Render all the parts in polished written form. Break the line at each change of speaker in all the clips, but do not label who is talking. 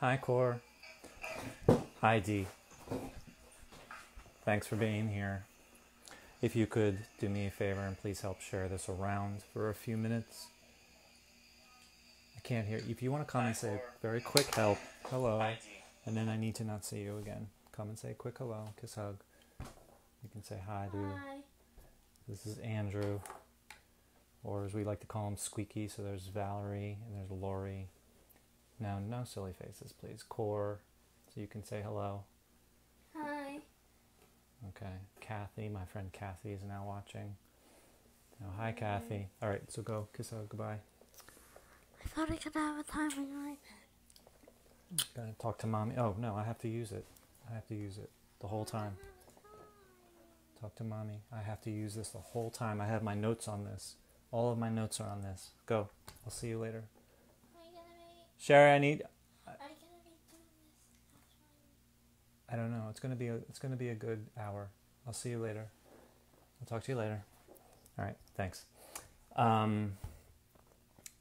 Hi, Core. Hi, Dee. Thanks for being here. If you could do me a favor and please help share this around for a few minutes. I can't hear. If you want to come and say very quick help, hello, and then I need to not see you again. Come and say a quick hello, kiss, hug. You can say hi to.
Hi.
This is Andrew, or as we like to call him, Squeaky. So there's Valerie and there's Lori. Now, no silly faces, please. Core, so you can say hello.
Hi.
Okay. Kathy, my friend Kathy is now watching. Oh, hi, Kathy. All right, so go. Kiss, hug, goodbye.
I thought I could have a time on your iPad.
Gotta talk to mommy. Oh, no, I have to use it. I have to use it the whole time. Talk to mommy. I have to use this the whole time. I have my notes on this. All of my notes are on this. Go. I'll see you later. Sherry, I need... I don't know. It's gonna be a good hour. I'll see you later. I'll talk to you later. All right. Thanks. All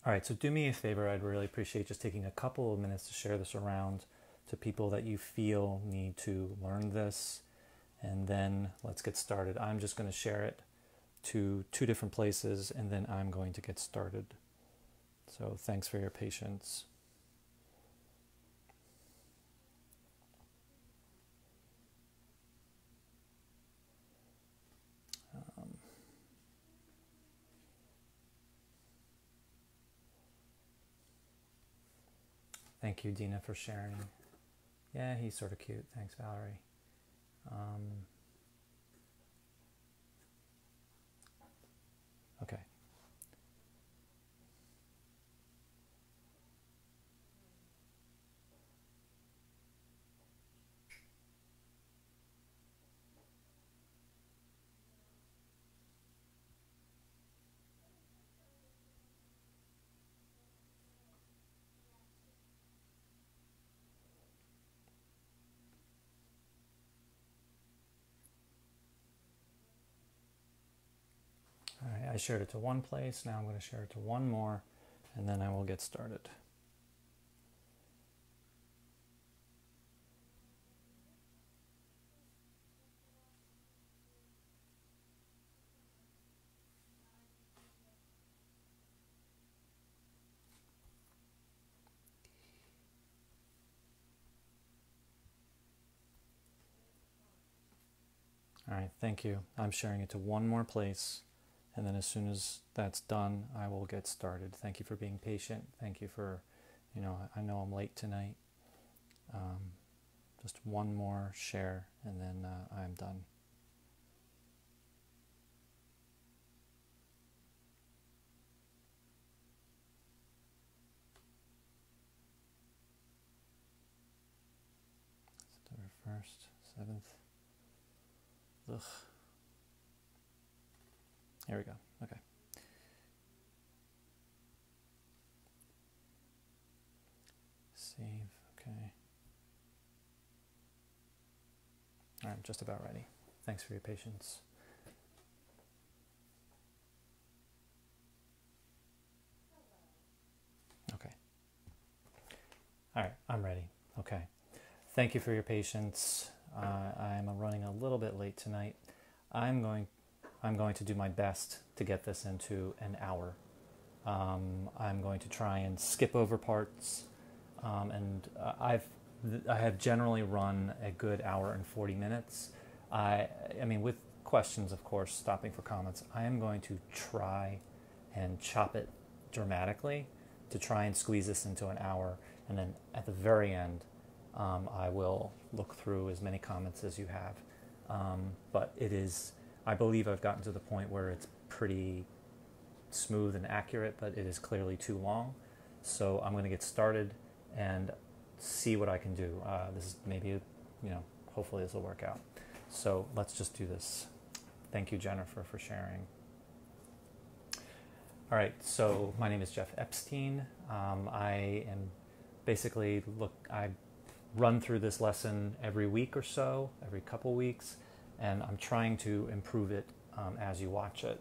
right. So do me a favor. I'd really appreciate just taking a couple of minutes to share this around to people that you feel need to learn this, and then let's get started. I'm just going to share it to 2 different places, and then I'm going to get started. So thanks for your patience. Thank you, Dina, for sharing. Yeah, he's sort of cute. Thanks, Valerie. Okay. All right, I shared it to one place. Now I'm going to share it to one more, and then I will get started. All right, thank you. I'm sharing it to one more place, and then as soon as that's done, I will get started. Thank you for being patient. Thank you for, I know I'm late tonight. Just one more share, and then I'm done. September 1st, 7th. Ugh. Here we go. Okay. Save. Okay. All right, just about ready. Thanks for your patience. Okay. All right, I'm ready. Okay. Thank you for your patience. I'm running a little bit late tonight. I'm going to do my best to get this into an hour. I'm going to try and skip over parts, and I have generally run a good hour and 40 minutes. I mean, with questions, of course, stopping for comments. I am going to try and chop it dramatically to try and squeeze this into an hour, and then at the very end, I will look through as many comments as you have. But it is, I believe I've gotten to the point where it's pretty smooth and accurate, but it is clearly too long. So I'm going to get started and see what I can do. This is maybe, hopefully this will work out. So let's just do this. Thank you, Jennifer, for sharing. All right, so my name is Jeff Epstein. I am basically, I run through this lesson every week or so, every couple weeks, and I'm trying to improve it as you watch it.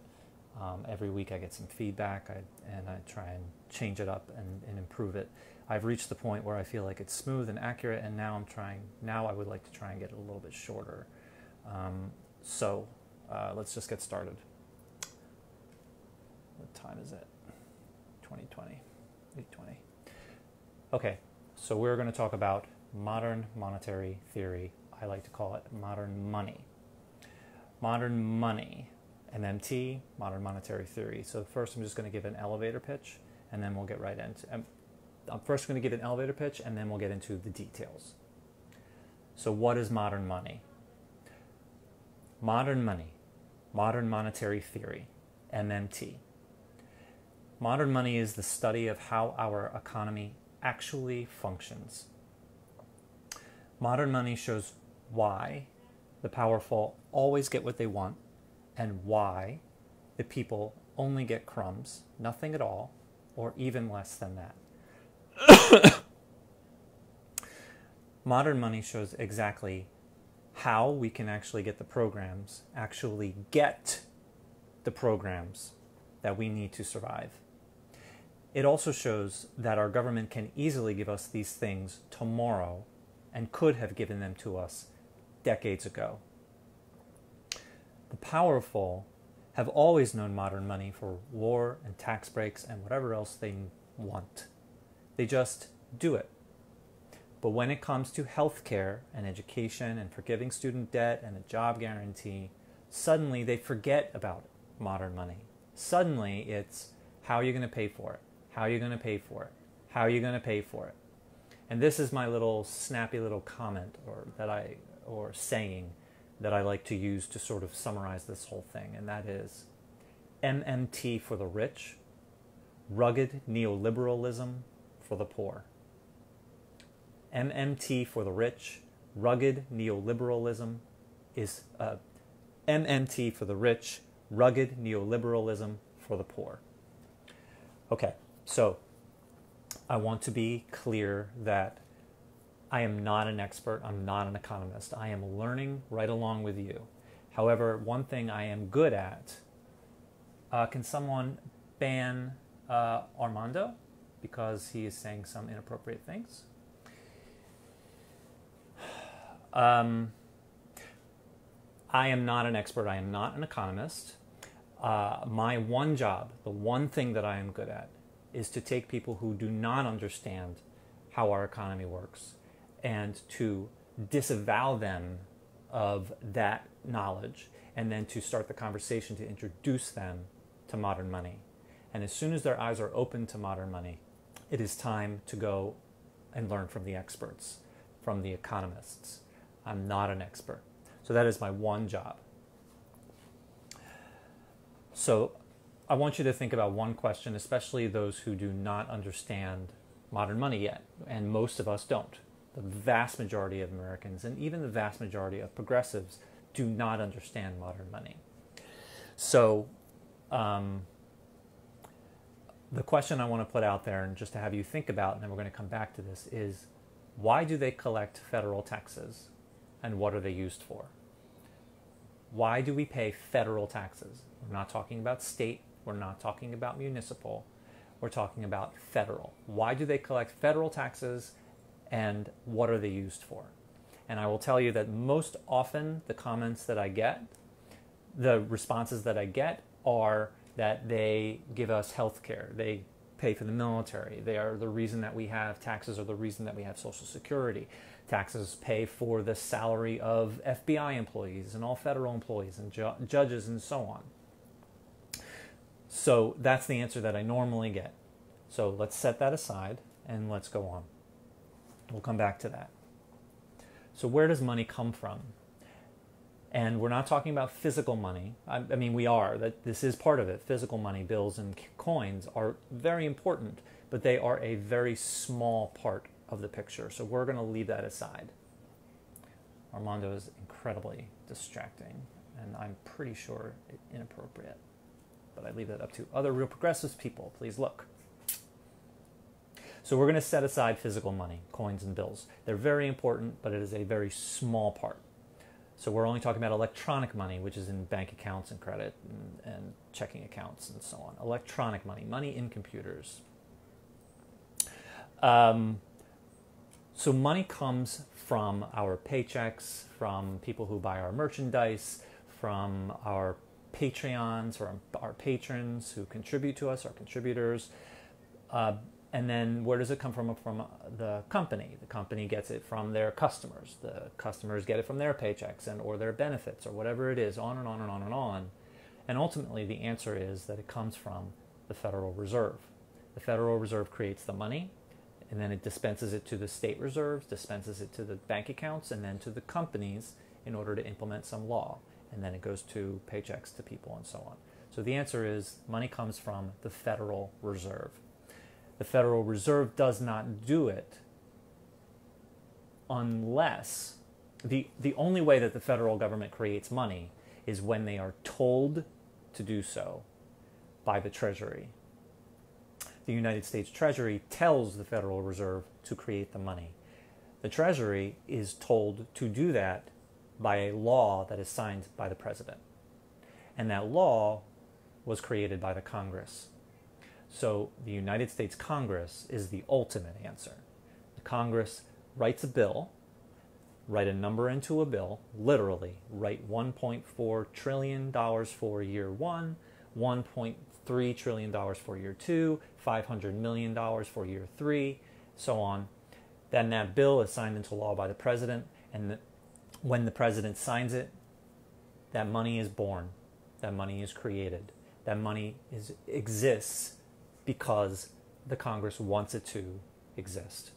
Every week I get some feedback and I try and change it up and improve it. I've reached the point where I feel like it's smooth and accurate, and now I would like to try and get it a little bit shorter. So let's just get started. What time is it? 2020, 8:20. Okay, so we're going to talk about modern monetary theory. I like to call it modern money. Modern money, MMT, modern monetary theory. So first I'm just going to give an elevator pitch, and then we'll get right into I'm first going to give an elevator pitch, and then we'll get into the details. So what is modern money? Modern money, modern monetary theory, MMT. Modern money is the study of how our economy actually functions. Modern money shows why the powerful always get what they want and why the people only get crumbs, nothing at all, or even less than that. Modern money shows exactly how we can actually get the programs that we need to survive. It also shows that our government can easily give us these things tomorrow and could have given them to us decades ago. The powerful have always known modern money for war and tax breaks and whatever else they want. They just do it. But when it comes to healthcare and education and forgiving student debt and a job guarantee, suddenly they forget about modern money. Suddenly it's, how are you going to pay for it? How are you going to pay for it? How are you going to pay for it? And this is my little snappy little comment or saying that I like to use to sort of summarize this whole thing, and that is MMT for the rich, rugged neoliberalism for the poor. MMT for the rich, rugged neoliberalism is MMT for the rich, rugged neoliberalism for the poor. Okay, so I want to be clear that I am not an expert, I'm not an economist. I am learning right along with you. However, one thing I am good at, can someone ban Armando because he is saying some inappropriate things? I am not an expert, I am not an economist. My one job, the one thing that I am good at, is to take people who do not understand how our economy works and to disavow them of that knowledge, and then to start the conversation to introduce them to modern money. And as soon as their eyes are open to modern money, it is time to go and learn from the experts, from the economists. I'm not an expert. So that is my one job. So I want you to think about one question, especially those who do not understand modern money yet, and most of us don't. The vast majority of Americans, and even the vast majority of progressives, do not understand modern money. So the question I want to put out there, and just to have you think about, and then we're going to come back to this, is why do they collect federal taxes, and what are they used for? Why do we pay federal taxes? We're not talking about state, we're not talking about municipal, we're talking about federal. Why do they collect federal taxes, and what are they used for? And I will tell you that most often the comments that I get, the responses that I get, are that they give us health care, they pay for the military, they are the reason that we have taxes, are the reason that we have Social Security. Taxes pay for the salary of FBI employees and all federal employees and judges and so on. So that's the answer that I normally get. So let's set that aside and let's go on. We'll come back to that. So where does money come from? And we're not talking about physical money. I mean, we are. That this is part of it. Physical money, bills and coins are very important, but they are a very small part of the picture. So we're going to leave that aside. Armando is incredibly distracting, and I'm pretty sure inappropriate. But I leave that up to other real progressive people. Please look. So we're going to set aside physical money, coins and bills. They're very important, but it is a very small part. So we're only talking about electronic money, which is in bank accounts and credit and checking accounts and so on. Electronic money, money in computers. So money comes from our paychecks, from people who buy our merchandise, from our Patreons or our patrons who contribute to us, our contributors. And then where does it come from? From the company. The company gets it from their customers. The customers get it from their paychecks and or their benefits or whatever it is, on and on and on and on. And ultimately the answer is that it comes from the Federal Reserve. The Federal Reserve creates the money, and then it dispenses it to the state reserves, dispenses it to the bank accounts, and then to the companies in order to implement some law. And then it goes to paychecks to people and so on. So the answer is money comes from the Federal Reserve. The Federal Reserve does not do it unless the only way that the federal government creates money is when they are told to do so by the Treasury. The United States Treasury tells the Federal Reserve to create the money. The Treasury is told to do that by a law that is signed by the President. And that law was created by the Congress. So the United States Congress is the ultimate answer. The Congress writes a bill, write a number into a bill, literally write $1.4 trillion for year one, $1.3 trillion for year two, $500 million for year three, so on. Then that bill is signed into law by the president, and when the president signs it, that money is born, that money is created, that money exists because the Congress wants it to exist.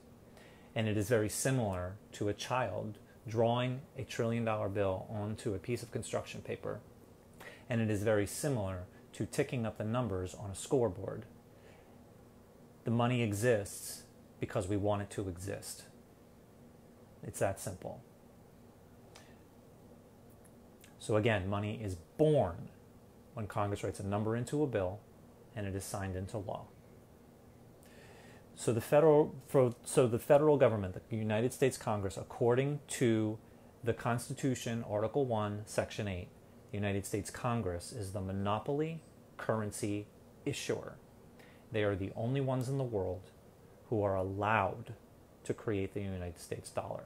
And it is very similar to a child drawing a $1 trillion bill onto a piece of construction paper. And it is very similar to ticking up the numbers on a scoreboard. The money exists because we want it to exist. It's that simple. So again, money is born when Congress writes a number into a bill and it is signed into law. So the federal government, the United States Congress, according to the Constitution, Article 1, Section 8, the United States Congress is the monopoly currency issuer. They are the only ones in the world who are allowed to create the United States dollar.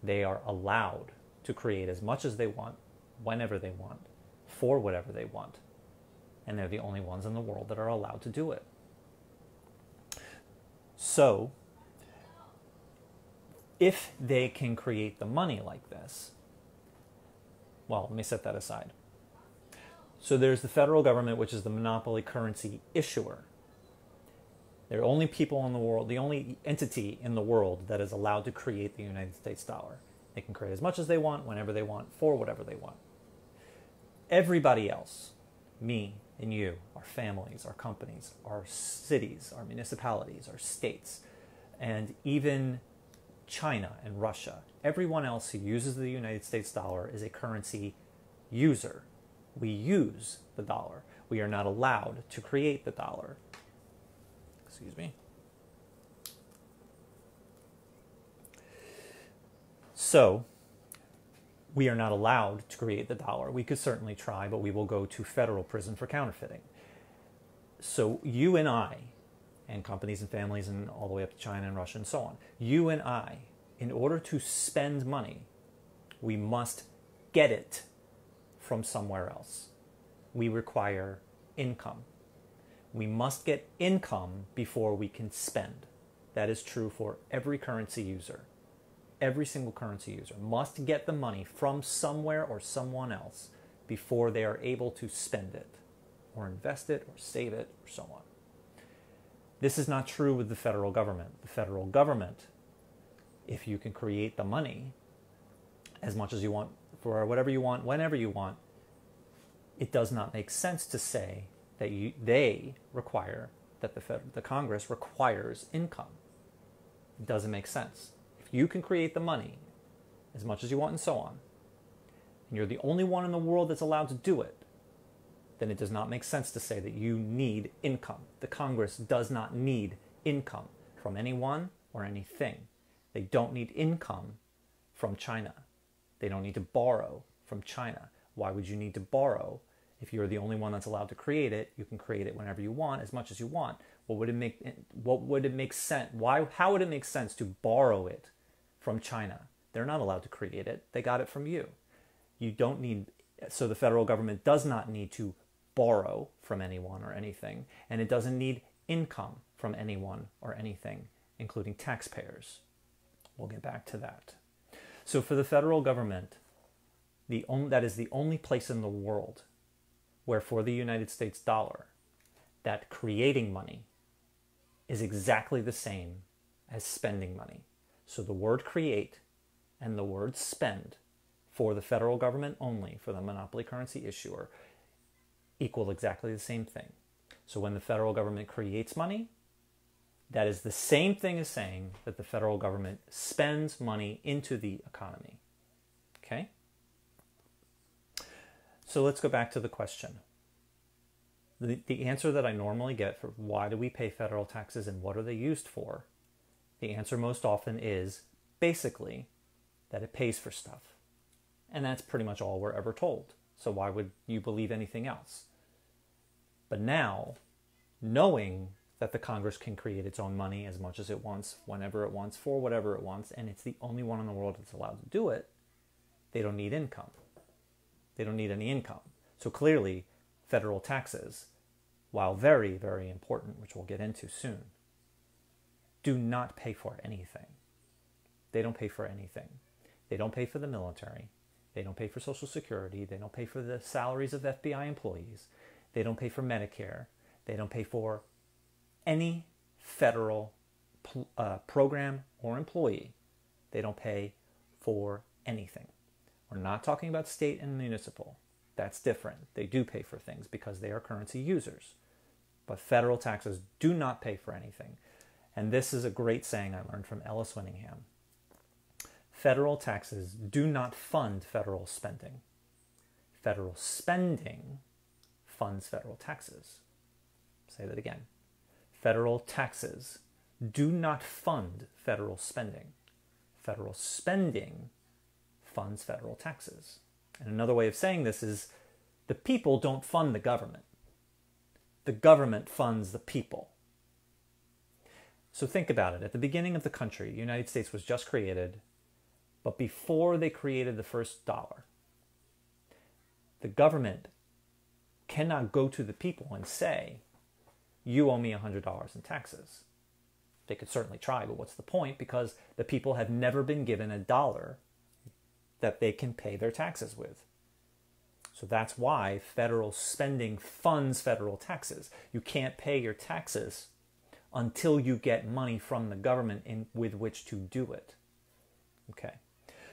They are allowed to create as much as they want, whenever they want, for whatever they want. And they're the only ones in the world that are allowed to do it. So, if they can create the money like this, well, let me set that aside. So there's the federal government, which is the monopoly currency issuer. They're the only people in the world, the only entity in the world that is allowed to create the United States dollar. They can create as much as they want, whenever they want, for whatever they want. Everybody else, me and you, our families, our companies, our cities, our municipalities, our states, and even China and Russia, everyone else who uses the United States dollar is a currency user. We use the dollar. We are not allowed to create the dollar. Excuse me. So, we are not allowed to create the dollar. We could certainly try, but we will go to federal prison for counterfeiting. So you and I, and companies and families and all the way up to China and Russia and so on, you and I, in order to spend money, we must get it from somewhere else. We require income. We must get income before we can spend. That is true for every currency user. Every single currency user must get the money from somewhere or someone else before they are able to spend it, or invest it, or save it, or so on. This is not true with the federal government. The federal government, if you can create the money as much as you want, for whatever you want, whenever you want, it does not make sense to say that they require, that the Congress requires income. It doesn't make sense. You can create the money as much as you want and so on, and you're the only one in the world that's allowed to do it, then it does not make sense to say that you need income. The Congress does not need income from anyone or anything. They don't need income from China. They don't need to borrow from China. Why would you need to borrow? If you're the only one that's allowed to create it, you can create it whenever you want, as much as you want. What would it make sense? How would it make sense to borrow it from China? They're not allowed to create it. They got it from you. So the federal government does not need to borrow from anyone or anything, and it doesn't need income from anyone or anything, including taxpayers. We'll get back to that. So for the federal government, that is the only place in the world where for the United States dollar, that creating money is exactly the same as spending money. So the word create and the word spend for the federal government only, for the monopoly currency issuer, equal exactly the same thing. So when the federal government creates money, that is the same thing as saying that the federal government spends money into the economy. Okay? So let's go back to the question. The answer that I normally get for why do we pay federal taxes and what are they used for, the answer most often is basically that it pays for stuff. And that's pretty much all we're ever told. So why would you believe anything else? But now, knowing that the Congress can create its own money as much as it wants, whenever it wants, for whatever it wants, and it's the only one in the world that's allowed to do it, they don't need income. They don't need any income. So clearly, federal taxes, while very, very important, which we'll get into soon, do not pay for anything. They don't pay for anything. They don't pay for the military. They don't pay for Social Security. They don't pay for the salaries of FBI employees. They don't pay for Medicare. They don't pay for any federal program or employee. They don't pay for anything. We're not talking about state and municipal. That's different. They do pay for things because they are currency users. But federal taxes do not pay for anything. And this is a great saying I learned from Ellis Winningham. Federal taxes do not fund federal spending. Federal spending funds federal taxes. Say that again. Federal taxes do not fund federal spending. Federal spending funds federal taxes. And another way of saying this is the people don't fund the government. The government funds the people. So think about it. At the beginning of the country, the United States was just created, but before they created the first dollar, the government cannot go to the people and say, you owe me $100 in taxes. They could certainly try, but what's the point? Because the people have never been given a dollar that they can pay their taxes with. So that's why federal spending funds federal taxes. You can't pay your taxes until you get money from the government with which to do it. Okay.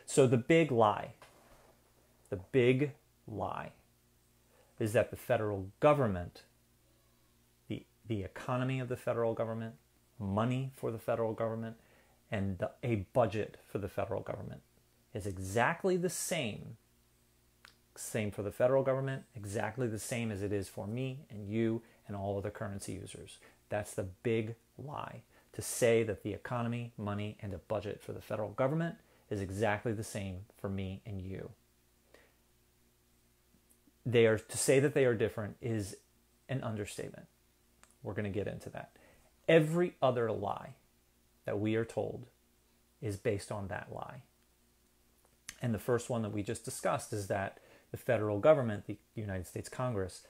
So the big lie is that the federal government, the economy of the federal government, money for the federal government, and a budget for the federal government is exactly the same. Same for the federal government, exactly the same as it is for me and you and all other currency users. That's the big lie. To say that the economy, money, and a budget for the federal government is exactly the same for me and you. To say that they are different is an understatement. We're going to get into that. Every other lie that we are told is based on that lie. And the first one that we just discussed is that the federal government, the United States Congress,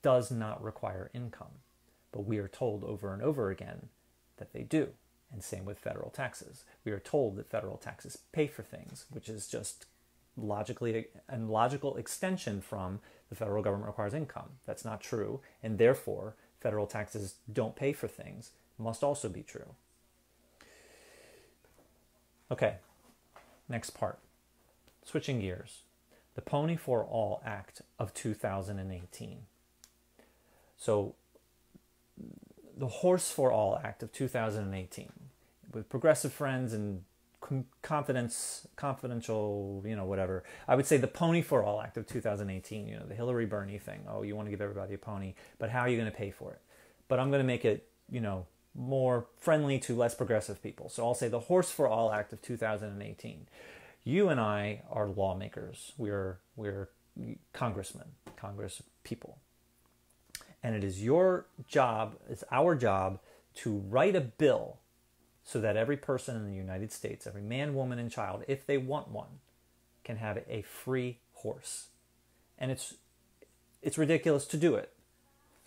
does not require income. But we are told over and over again that they do. And same with federal taxes. We are told that federal taxes pay for things, which is just logically a logical extension from the federal government requires income. That's not true. And therefore, federal taxes don't pay for things must also be true. Okay, next part. Switching gears. The Pony for All Act of 2018. So, the Horse for All Act of 2018, with progressive friends and confidential, whatever. I would say the Pony for All Act of 2018, the Hillary Bernie thing. Oh, you want to give everybody a pony, but how are you going to pay for it? But I'm going to make it, more friendly to less progressive people. So I'll say the Horse for All Act of 2018. You and I are lawmakers. We're congressmen, Congress people. And it is your job, it's our job to write a bill so that every person in the United States, every man, woman, and child, if they want one, can have a free horse. And it's ridiculous to do it.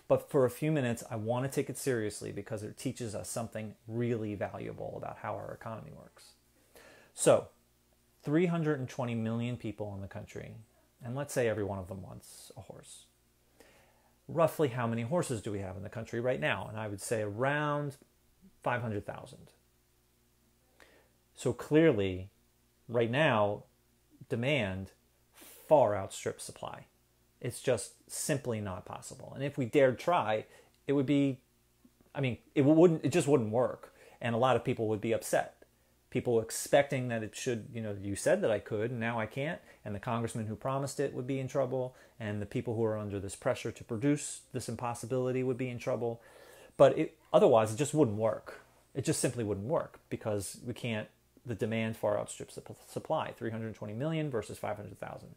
But for a few minutes, I want to take it seriously because it teaches us something really valuable about how our economy works. So, 320 million people in the country, and let's say every one of them wants a horse. Roughly how many horses do we have in the country right now? And I would say around 500,000. So clearly, right now, demand far outstrips supply. It's just simply not possible. And if we dared try, it would be, it just wouldn't work. And a lot of people would be upset. People expecting that it should, you said that I could, and now I can't. And the congressman who promised it would be in trouble. And the people who are under this pressure to produce this impossibility would be in trouble. But otherwise, it just wouldn't work. It just simply wouldn't work because the demand far outstrips the supply, 320 million versus 500,000.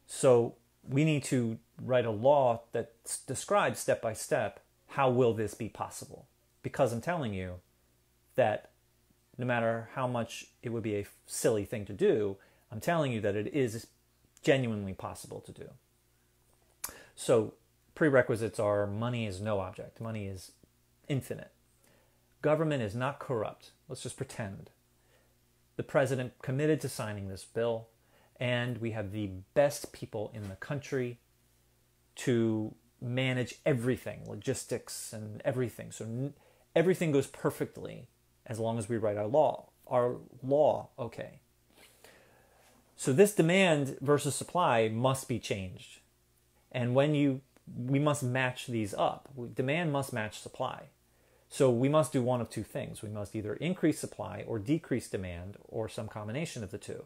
So we need to write a law that describes step by step how will this be possible. Because I'm telling you that no matter how much it would be a silly thing to do, I'm telling you that it is genuinely possible to do. So prerequisites are money is no object. Money is infinite. Government is not corrupt. Let's just pretend. The president committed to signing this bill, and we have the best people in the country to manage everything, logistics and everything. So everything goes perfectly as long as we write our law, okay. So this demand versus supply must be changed. And we must match these up. Demand must match supply. So we must do one of two things. We must either increase supply or decrease demand or some combination of the two.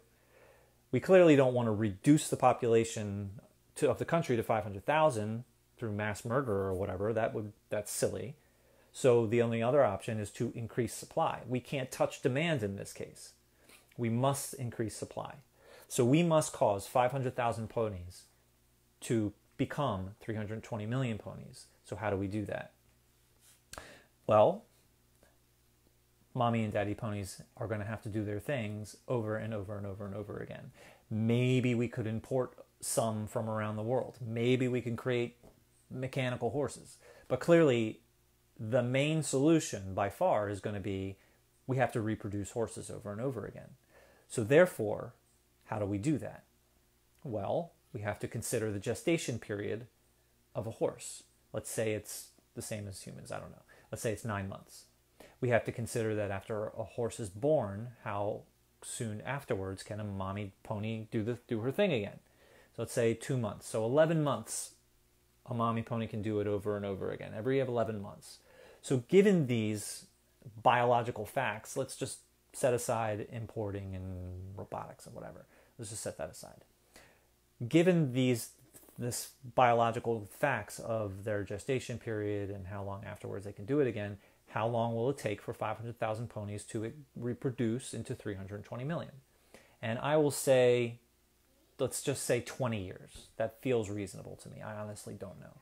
We clearly don't want to reduce the population of the country to 500,000 through mass murder or whatever. That's silly. So the only other option is to increase supply. We can't touch demand in this case. We must increase supply. So we must cause 500,000 ponies to become 320 million ponies. So how do we do that? Well, mommy and daddy ponies are going to have to do their things over and over and over and over again. Maybe we could import some from around the world. Maybe we can create mechanical horses. But clearly, the main solution by far is going to be we have to reproduce horses over and over again. So therefore, how do we do that? Well, we have to consider the gestation period of a horse. Let's say it's the same as humans. I don't know. Let's say it's 9 months. We have to consider that after a horse is born, how soon afterwards can a mommy pony do her thing again. So let's say 2 months. So 11 months, a mommy pony can do it over and over again, every 11 months. So given these biological facts, let's just set aside importing and robotics and whatever. Let's just set that aside. Given this biological facts of their gestation period and how long afterwards they can do it again, how long will it take for 500,000 ponies to reproduce into 320 million? And I will say, let's just say 20 years. That feels reasonable to me. I honestly don't know.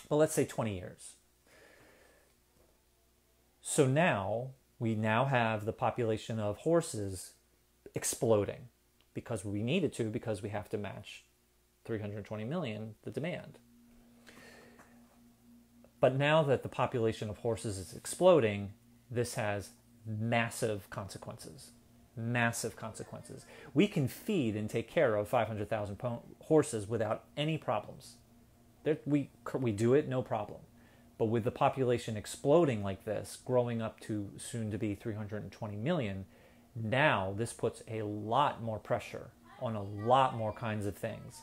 But let's say 20 years. So we now have the population of horses exploding because we needed to, because we have to match 320 million, the demand. But now that the population of horses is exploding, this has massive consequences. Massive consequences. We can feed and take care of 500,000 horses without any problems. We do it, no problem. But with the population exploding like this, growing up to soon to be 320 million, now this puts a lot more pressure on a lot more kinds of things.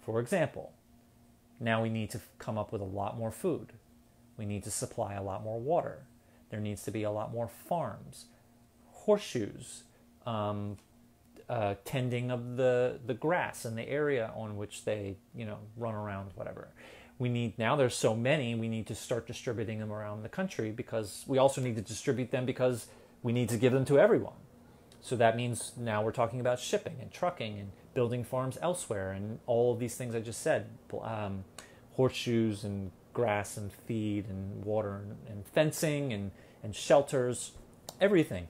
For example, now we need to come up with a lot more food. We need to supply a lot more water. There needs to be a lot more farms, horseshoes, tending of the grass and the area on which they run around, whatever. Now there's so many, we need to start distributing them around the country, because we also need to distribute them because we need to give them to everyone. So that means now we're talking about shipping and trucking and building farms elsewhere and all of these things I just said, horseshoes and grass and feed and water and fencing and shelters, everything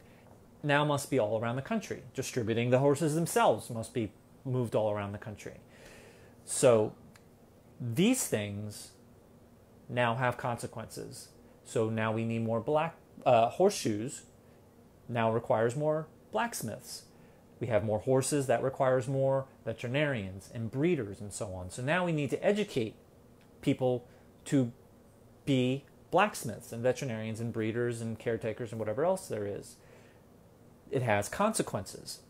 now must be all around the country. Distributing the horses themselves must be moved all around the country. So these things now have consequences. So now we need more horseshoes now requires more blacksmiths. We have more horses, that requires more veterinarians and breeders and so on. So now we need to educate people to be blacksmiths and veterinarians and breeders and caretakers and whatever else there is. It has consequences.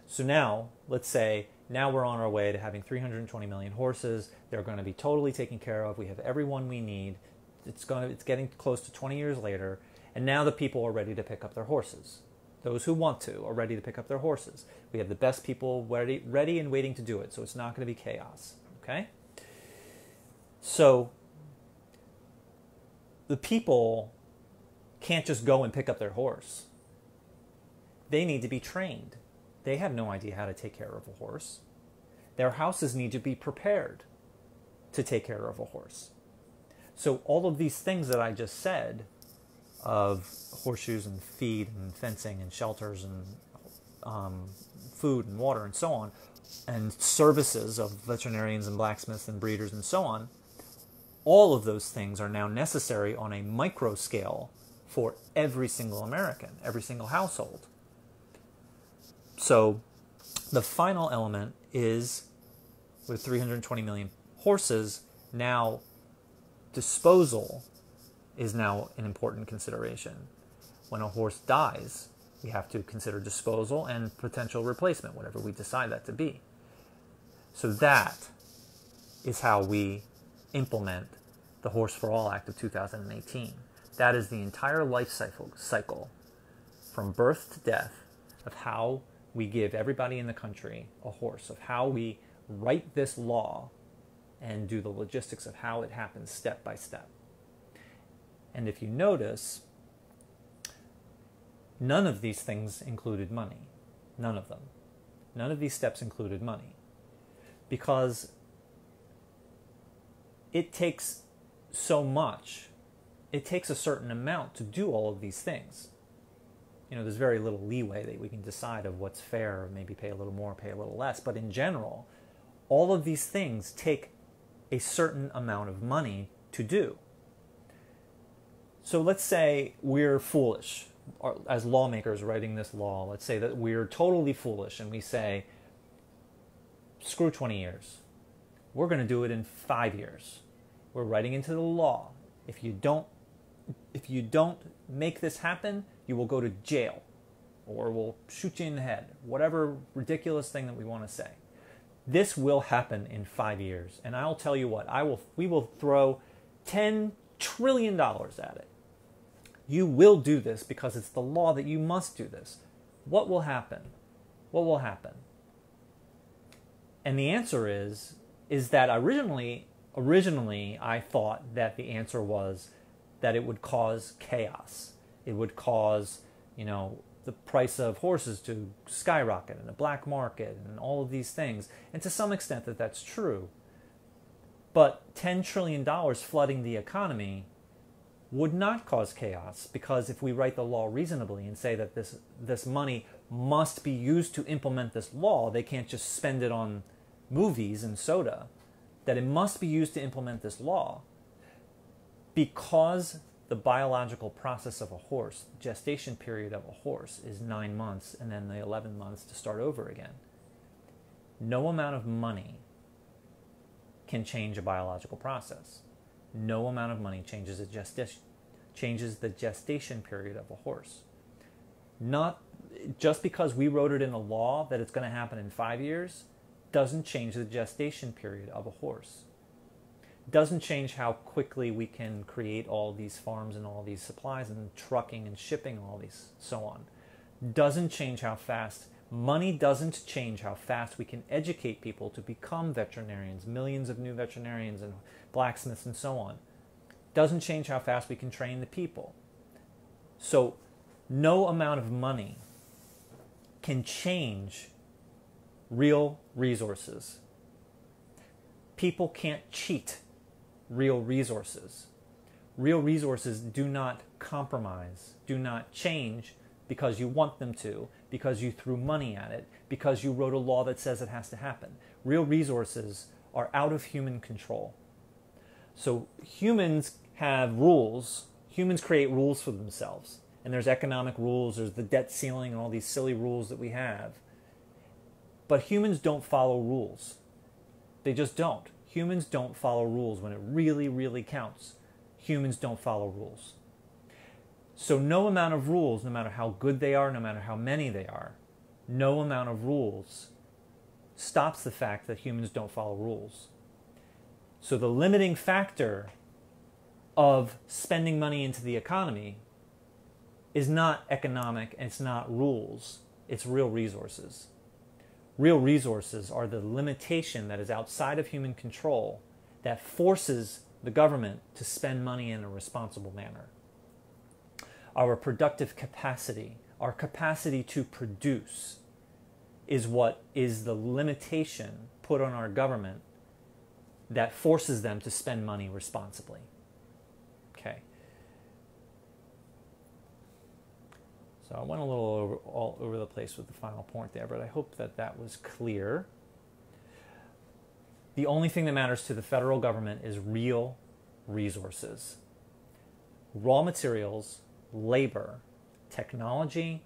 So now, let's say, now we're on our way to having 320 million horses. They're going to be totally taken care of. We have everyone we need. It's getting close to 20 years later, and now the people are ready to pick up their horses. Those who want to are ready to pick up their horses. We have the best people ready and waiting to do it, so it's not going to be chaos. Okay? So the people can't just go and pick up their horse. They need to be trained. They have no idea how to take care of a horse. Their houses need to be prepared to take care of a horse. So all of these things that I just said of horseshoes and feed and fencing and shelters and food and water and so on, and services of veterinarians and blacksmiths and breeders and so on, all of those things are now necessary on a micro scale for every single American, every single household. So the final element is, with 320 million horses, now disposal is now an important consideration. When a horse dies, we have to consider disposal and potential replacement, whatever we decide that to be. So that is how we implement the Horse for All Act of 2018. That is the entire life cycle from birth to death of how we give everybody in the country a horse, of how we write this law and do the logistics of how it happens step by step. And if you notice, none of these things included money. None of them. None of these steps included money. Because it takes so much. It takes a certain amount to do all of these things. You know, there's very little leeway that we can decide of what's fair, or maybe pay a little more, pay a little less. But in general, all of these things take a certain amount of money to do. So let's say we're foolish, as lawmakers writing this law. Let's say that we're totally foolish and we say, screw 20 years. We're going to do it in 5 years. We're writing into the law. If you don't make this happen, you will go to jail, or we'll shoot you in the head. Whatever ridiculous thing that we want to say. This will happen in 5 years, and I'll tell you what. We will throw $10 trillion at it. You will do this because it's the law that you must do this. What will happen? What will happen? And the answer is that originally I thought that the answer was that it would cause chaos. It would cause, the price of horses to skyrocket in a black market and all of these things. And to some extent that's true. But $10 trillion flooding the economy would not cause chaos, because if we write the law reasonably and say that this money must be used to implement this law, they can't just spend it on movies and soda, that it must be used to implement this law, because the biological process of a horse, the gestation period of a horse is 9 months and then the 11 months to start over again. No amount of money can change a biological process. No amount of money changes the gestation period of a horse. Not just because we wrote it in a law that it's going to happen in 5 years doesn't change the gestation period of a horse. Doesn't change how quickly we can create all these farms and all these supplies and trucking and shipping, all these so on. Doesn't change how fast. Money doesn't change how fast we can educate people to become veterinarians, millions of new veterinarians and blacksmiths and so on. Doesn't change how fast we can train the people. So no amount of money can change real resources. People can't cheat real resources. Real resources do not compromise, do not change because you want them to, because you threw money at it, because you wrote a law that says it has to happen. Real resources are out of human control. So humans have rules. Humans create rules for themselves. And there's economic rules, there's the debt ceiling and all these silly rules that we have. But humans don't follow rules. They just don't. Humans don't follow rules when it really, really counts. Humans don't follow rules. So no amount of rules, no matter how good they are, no matter how many they are, no amount of rules stops the fact that humans don't follow rules. So the limiting factor of spending money into the economy is not economic and it's not rules, it's real resources. Real resources are the limitation that is outside of human control that forces the government to spend money in a responsible manner. Our productive capacity, our capacity to produce, is what is the limitation put on our government that forces them to spend money responsibly. Okay. So I went a little all over the place with the final point there, but I hope that that was clear. The only thing that matters to the federal government is real resources. Raw materials, labor, technology,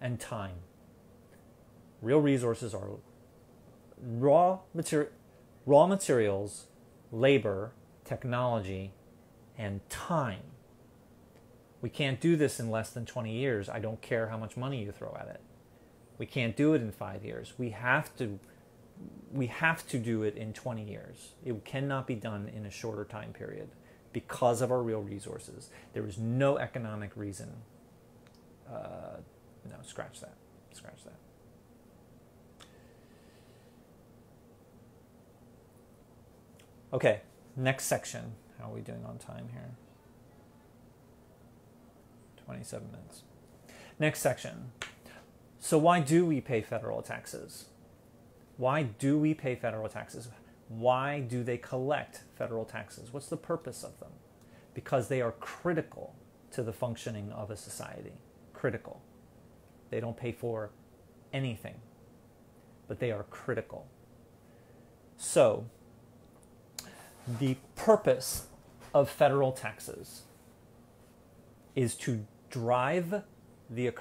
and time. Real resources are raw materials, labor, technology, and time. We can't do this in less than 20 years. I don't care how much money you throw at it. We can't do it in 5 years. We have to do it in 20 years. It cannot be done in a shorter time period because of our real resources. There is no economic reason. No, scratch that. Scratch that. Okay, next section. How are we doing on time here? 27 minutes. Next section. So why do we pay federal taxes? Why do we pay federal taxes? Why do they collect federal taxes? What's the purpose of them? Because they are critical to the functioning of a society. Critical. They don't pay for anything, but they are critical. So, the purpose of federal taxes is to drive the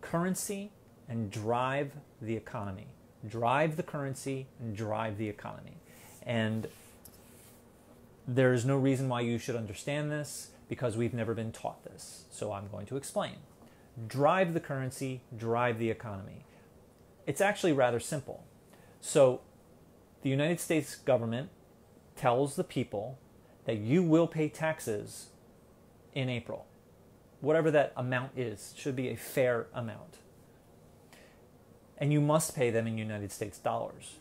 currency and drive the economy. Drive the currency and drive the economy. And there is no reason why you should understand this because we've never been taught this. So I'm going to explain. Drive the currency, drive the economy. It's actually rather simple. So the United States government tells the people that you will pay taxes in April. Whatever that amount is, should be a fair amount. And you must pay them in United States dollars.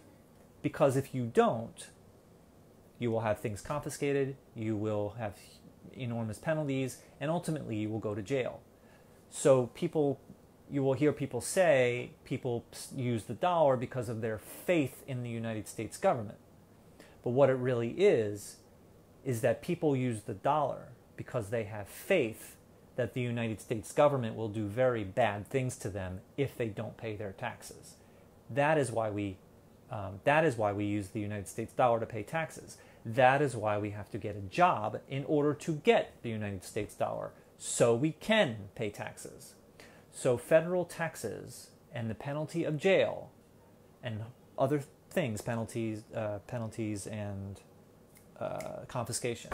Because if you don't, you will have things confiscated, you will have enormous penalties, and ultimately you will go to jail. So you will hear people say people use the dollar because of their faith in the United States government. But what it really is that people use the dollar because they have faith that the United States government will do very bad things to them if they don't pay their taxes. That is why we use the United States dollar to pay taxes. That is why we have to get a job in order to get the United States dollar, so we can pay taxes. So federal taxes and the penalty of jail and other things, penalties and confiscation.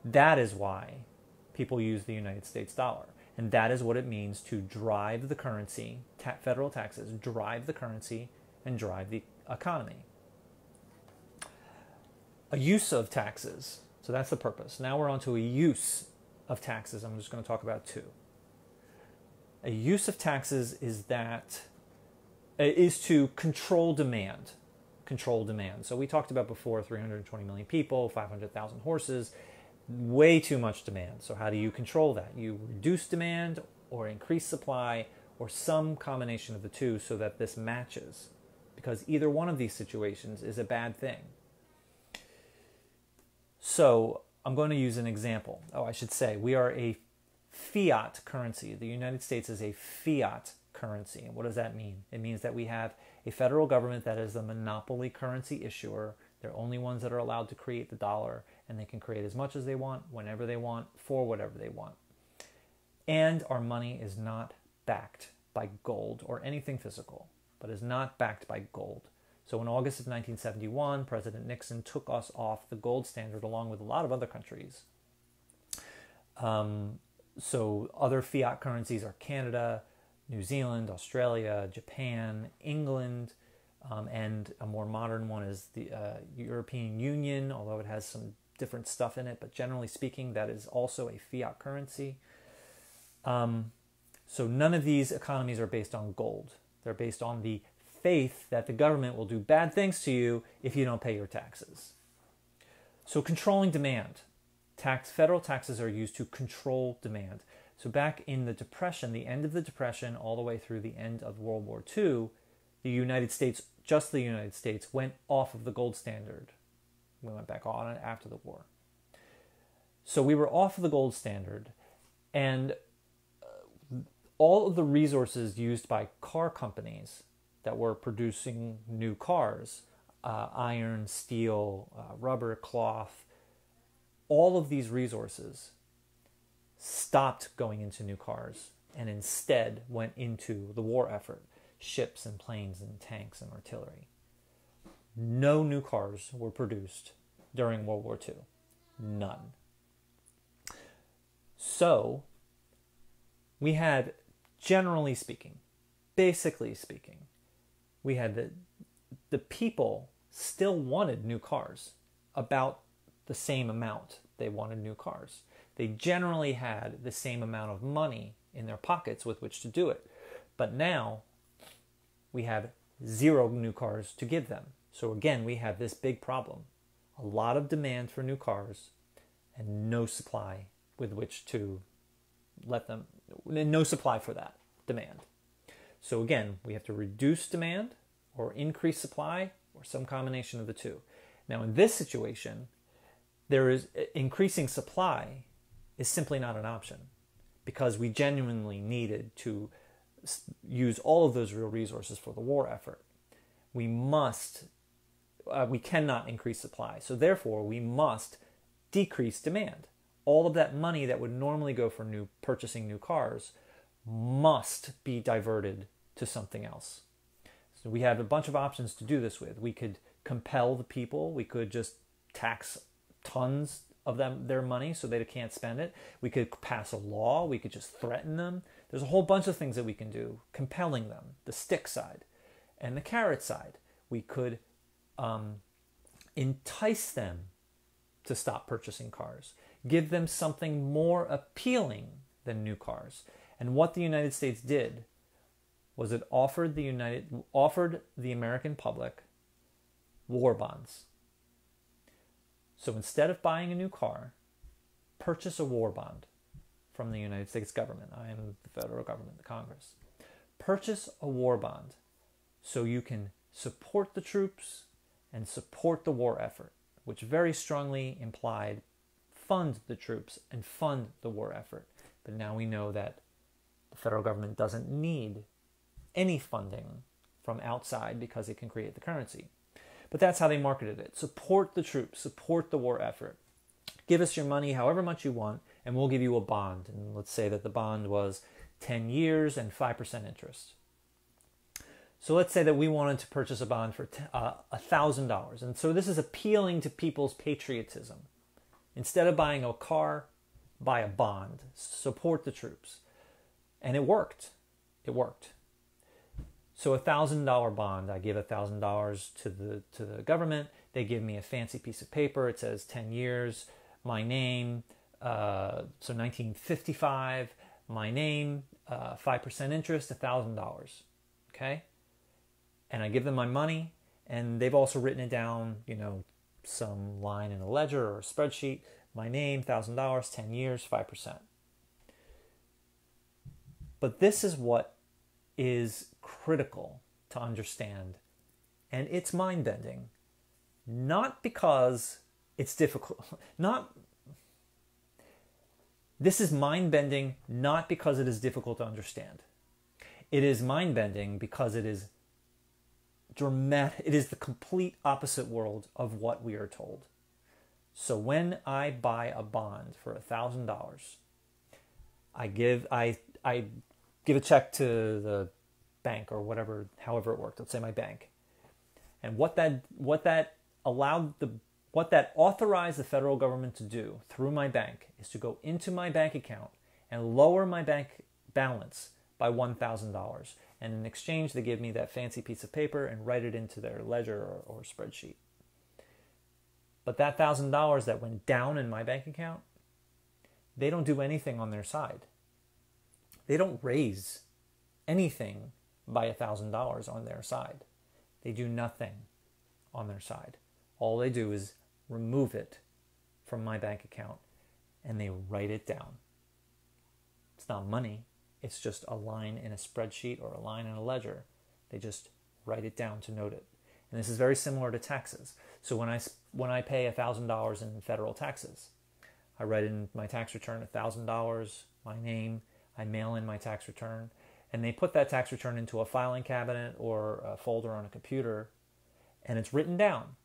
That is why people use the United States dollar. And that is what it means to drive the currency, federal taxes, drive the currency and drive the economy. A use of taxes. So that's the purpose. Now we're on to a use of taxes. I'm just going to talk about two. A use of taxes is to control demand. Control demand. So we talked about before 320 million people, 500,000 horses, way too much demand. So how do you control that? You reduce demand or increase supply or some combination of the two so that this matches. Because either one of these situations is a bad thing. So I'm going to use an example. Oh, I should say we are a fiat currency. The United States is a fiat currency. And what does that mean? It means that we have a federal government that is the monopoly currency issuer. They're only ones that are allowed to create the dollar, and they can create as much as they want, whenever they want, for whatever they want. And our money is not backed by gold or anything physical, but is not backed by gold. So in August of 1971, President Nixon took us off the gold standard along with a lot of other countries. So other fiat currencies are Canada, New Zealand, Australia, Japan, England, and a more modern one is the European Union, although it has some different stuff in it. But generally speaking, that is also a fiat currency. So none of these economies are based on gold. They're based on the faith that the government will do bad things to you if you don't pay your taxes. So controlling demand. Federal taxes are used to control demand. So back in the Depression, the end of the Depression, all the way through the end of World War II, the United States, just the United States, went off of the gold standard. We went back on it after the war. So we were off of the gold standard, and all of the resources used by car companies that were producing new cars, iron, steel, rubber, cloth, all of these resources stopped going into new cars and instead went into the war effort, ships and planes and tanks and artillery. No new cars were produced during World War II. None. So we had, generally speaking, basically speaking, we had the people still wanted new cars, about the same amount they wanted new cars. They generally had the same amount of money in their pockets with which to do it. But now we have 0 new cars to give them. So again, we have this big problem. A lot of demand for new cars and no supply with which to let them, no supply for that demand. So again, we have to reduce demand or increase supply or some combination of the two. Now in this situation, there is increasing supply is simply not an option because we genuinely needed to use all of those real resources for the war effort. We cannot increase supply. So therefore, we must decrease demand. All of that money that would normally go for purchasing new cars must be diverted to something else. So we have a bunch of options to do this with. We could compel the people. We could just tax tons of their money so they can't spend it. We could pass a law. We could just threaten them. There's a whole bunch of things that we can do, compelling them, the stick side. And the carrot side, we could entice them to stop purchasing cars, give them something more appealing than new cars. And what the United States did was it offered the American public war bonds. So instead of buying a new car, purchase a war bond from the United States government. I am the federal government, the Congress. Purchase a war bond so you can support the troops and support the war effort, which very strongly implied fund the troops and fund the war effort. But now we know that the federal government doesn't need any funding from outside because it can create the currency. But that's how they marketed it. Support the troops, support the war effort. Give us your money however much you want, and we'll give you a bond. And let's say that the bond was 10 years and 5% interest. So let's say that we wanted to purchase a bond for $1,000. And so this is appealing to people's patriotism. Instead of buying a car, buy a bond. Support the troops. And it worked. It worked. So $1,000 bond, I give $1,000 to the government. They give me a fancy piece of paper. It says 10 years, my name. So 1955, my name, 5% interest, $1,000. Okay? And I give them my money, and they've also written it down, some line in a ledger or a spreadsheet. My name, $1,000, 10 years, 5%. But this is what is critical to understand, and it's mind-bending. Not because it's difficult, this is mind-bending not because it is difficult to understand. It is mind-bending because it is dramatic. It is the complete opposite world of what we are told. So when I buy a bond for $1,000, I give a check to the bank or whatever, however it worked. Let's say my bank, and what that authorized the federal government to do through my bank is to go into my bank account and lower my bank balance by $1,000. And in exchange, they give me that fancy piece of paper and write it into their ledger or spreadsheet. But that $1,000 that went down in my bank account, they don't do anything on their side. They don't raise anything by $1,000 on their side. They do nothing on their side. All they do is remove it from my bank account and they write it down. It's not money. It's just a line in a spreadsheet or a line in a ledger. They just write it down to note it. And this is very similar to taxes. So when I pay $1,000 in federal taxes, I write in my tax return $1,000, my name, I mail in my tax return, and they put that tax return into a filing cabinet or a folder on a computer, and it's written down.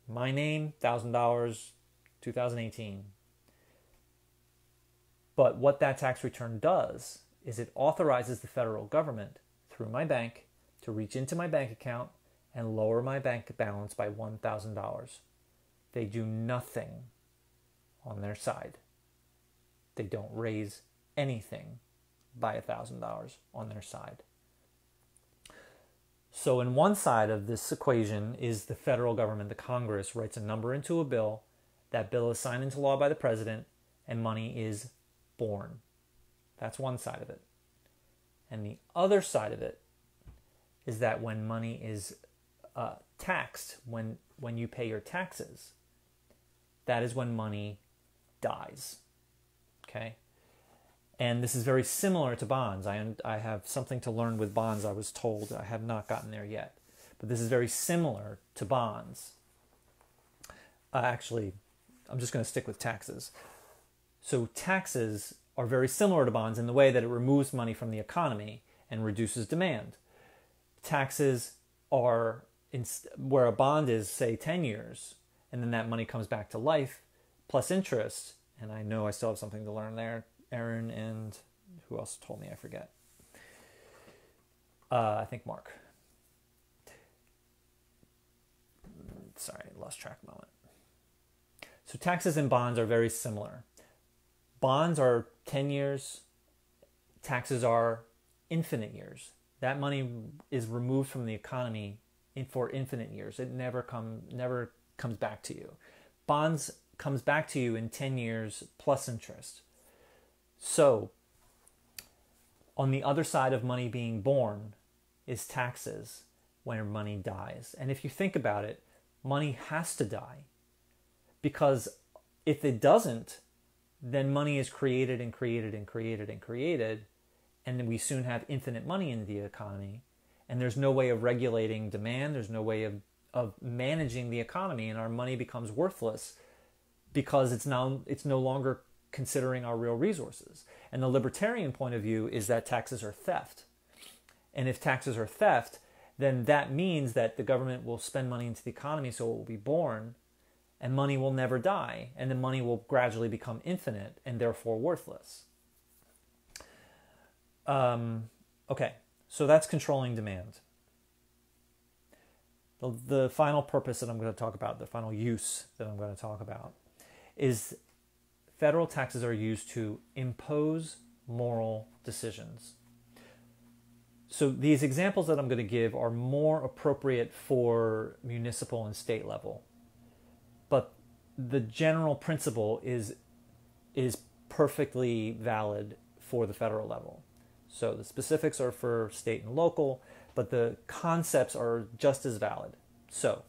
My name, $1,000, 2018. But what that tax return does is it authorizes the federal government through my bank to reach into my bank account and lower my bank balance by $1,000. They do nothing on their side. They don't raise anything by $1,000 on their side. So in one side of this equation is the federal government, the Congress writes a number into a bill, that bill is signed into law by the president, and money is born. That's one side of it. And the other side of it is that when money is taxed, when you pay your taxes, that is when money dies. Okay? And this is very similar to bonds. I have something to learn with bonds, I was told. I have not gotten there yet. But this is very similar to bonds. Actually, I'm just going to stick with taxes. So taxes are very similar to bonds in the way that it removes money from the economy and reduces demand. Taxes are, where a bond is, say, 10 years, and then that money comes back to life, plus interest. And I know I still have something to learn there. Aaron and who else told me? I forget. I think Mark. Sorry, lost track of a moment. So taxes and bonds are very similar. Bonds are 10 years. Taxes are infinite years. That money is removed from the economy for infinite years. It never comes back to you. Bonds comes back to you in 10 years plus interest. So, on the other side of money being born is taxes when money dies. And if you think about it, money has to die. Because if it doesn't, then money is created and created and created and created, and then we soon have infinite money in the economy, and there's no way of regulating demand, there's no way of managing the economy, and our money becomes worthless because it's no longer considering our real resources. And the libertarian point of view is that taxes are theft. And if taxes are theft, then that means that the government will spend money into the economy so it will be born, and money will never die, and the money will gradually become infinite and therefore worthless. Okay, so that's controlling demand. The final purpose that I'm going to talk about, the final use that I'm going to talk about, is federal taxes are used to impose moral decisions. So these examples that I'm going to give are more appropriate for municipal and state level. But the general principle is perfectly valid for the federal level. So the specifics are for state and local, but the concepts are just as valid. So,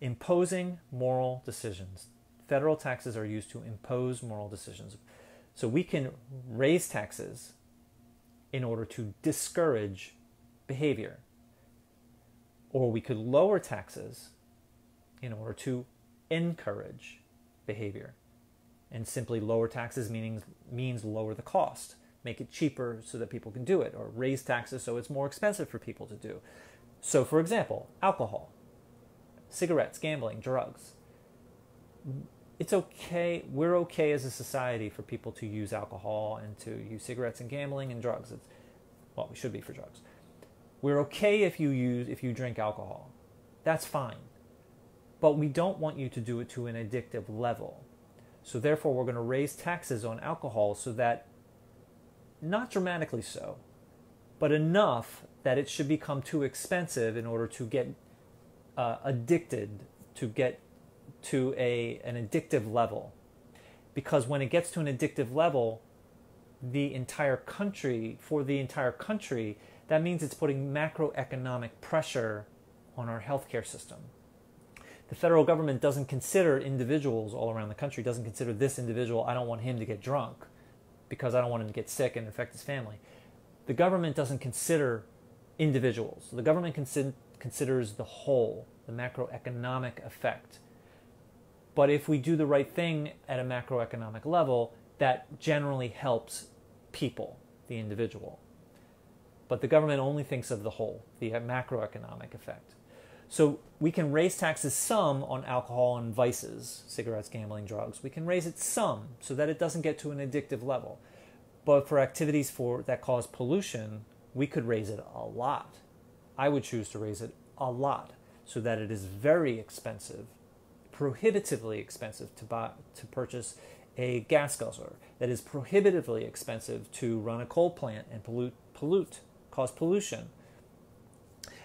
imposing moral decisions. Federal taxes are used to impose moral decisions. So we can raise taxes in order to discourage behavior. Or we could lower taxes in order to encourage behavior. And simply lower taxes means lower the cost, make it cheaper so that people can do it, or raise taxes so it's more expensive for people to do. So for example, alcohol, cigarettes, gambling, drugs. It's okay, we're okay as a society for people to use alcohol and to use cigarettes and gambling and drugs. Well, we should be for drugs. We're okay if you drink alcohol. That's fine. But we don't want you to do it to an addictive level. So therefore, we're going to raise taxes on alcohol so that, not dramatically so, but enough that it should become too expensive in order to get addicted, to get to an addictive level. Because when it gets to an addictive level, for the entire country, that means it's putting macroeconomic pressure on our healthcare system. The federal government doesn't consider individuals all around the country, doesn't consider this individual, I don't want him to get drunk because I don't want him to get sick and infect his family. The government doesn't consider individuals. The government considers the whole, the macroeconomic effect. But if we do the right thing at a macroeconomic level, that generally helps people, the individual. But the government only thinks of the whole, the macroeconomic effect. So we can raise taxes some on alcohol and vices, cigarettes, gambling, drugs. We can raise it some so that it doesn't get to an addictive level. But for activities that cause pollution, we could raise it a lot. I would choose to raise it a lot so that it is very expensive, prohibitively expensive to purchase a gas guzzler, that is prohibitively expensive to run a coal plant and cause pollution.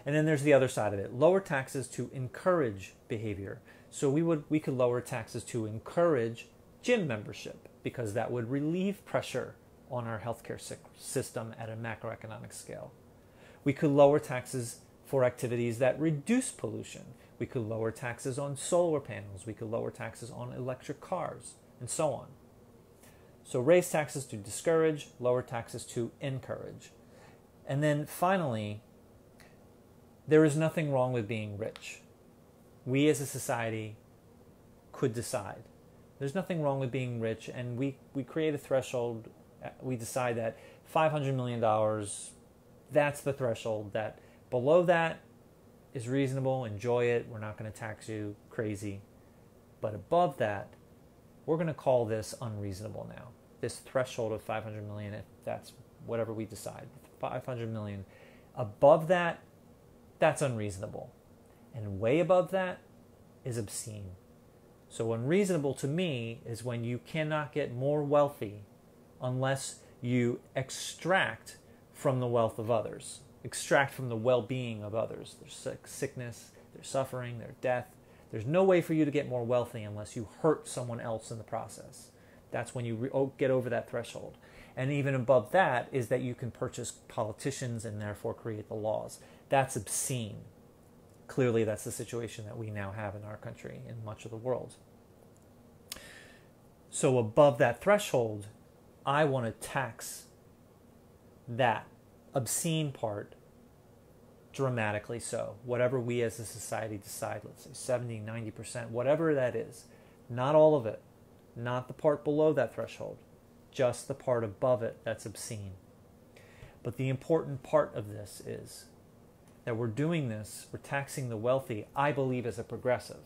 And then there's the other side of it. Lower taxes to encourage behavior. So we could lower taxes to encourage gym membership because that would relieve pressure on our healthcare system at a macroeconomic scale. We could lower taxes for activities that reduce pollution. We could lower taxes on solar panels. We could lower taxes on electric cars and so on. So raise taxes to discourage, lower taxes to encourage. And then finally, there is nothing wrong with being rich. We as a society could decide. There's nothing wrong with being rich, and we create a threshold. We decide that $500 million, that's the threshold. That below that is reasonable, enjoy it, we're not going to tax you crazy. But above that, we're going to call this unreasonable now. This threshold of 500 million, if that's whatever we decide, 500 million. Above that, that's unreasonable. And way above that is obscene. So unreasonable to me is when you cannot get more wealthy unless you extract from the wealth of others, extract from the well-being of others. There's sickness, there's suffering, there's death. There's no way for you to get more wealthy unless you hurt someone else in the process. That's when you get over that threshold. And even above that is that you can purchase politicians and therefore create the laws. That's obscene. Clearly, that's the situation that we now have in our country and much of the world. So above that threshold, I want to tax that obscene part dramatically so. Whatever we as a society decide, let's say 70, 90%, whatever that is. Not all of it. Not the part below that threshold. Just the part above it that's obscene. But the important part of this is that we're doing this, we're taxing the wealthy, I believe, as a progressive.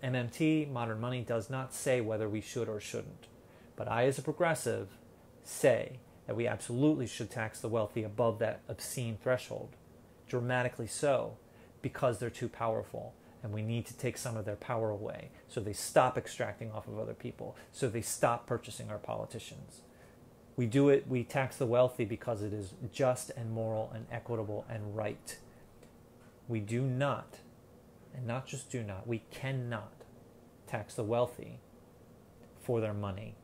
MMT, Modern Money, does not say whether we should or shouldn't. But I, as a progressive, say that we absolutely should tax the wealthy above that obscene threshold. Dramatically so, because they're too powerful. And we need to take some of their power away so they stop extracting off of other people, so they stop purchasing our politicians. We do it, we tax the wealthy because it is just and moral and equitable and right. We do not, and not just do not, we cannot tax the wealthy for their money.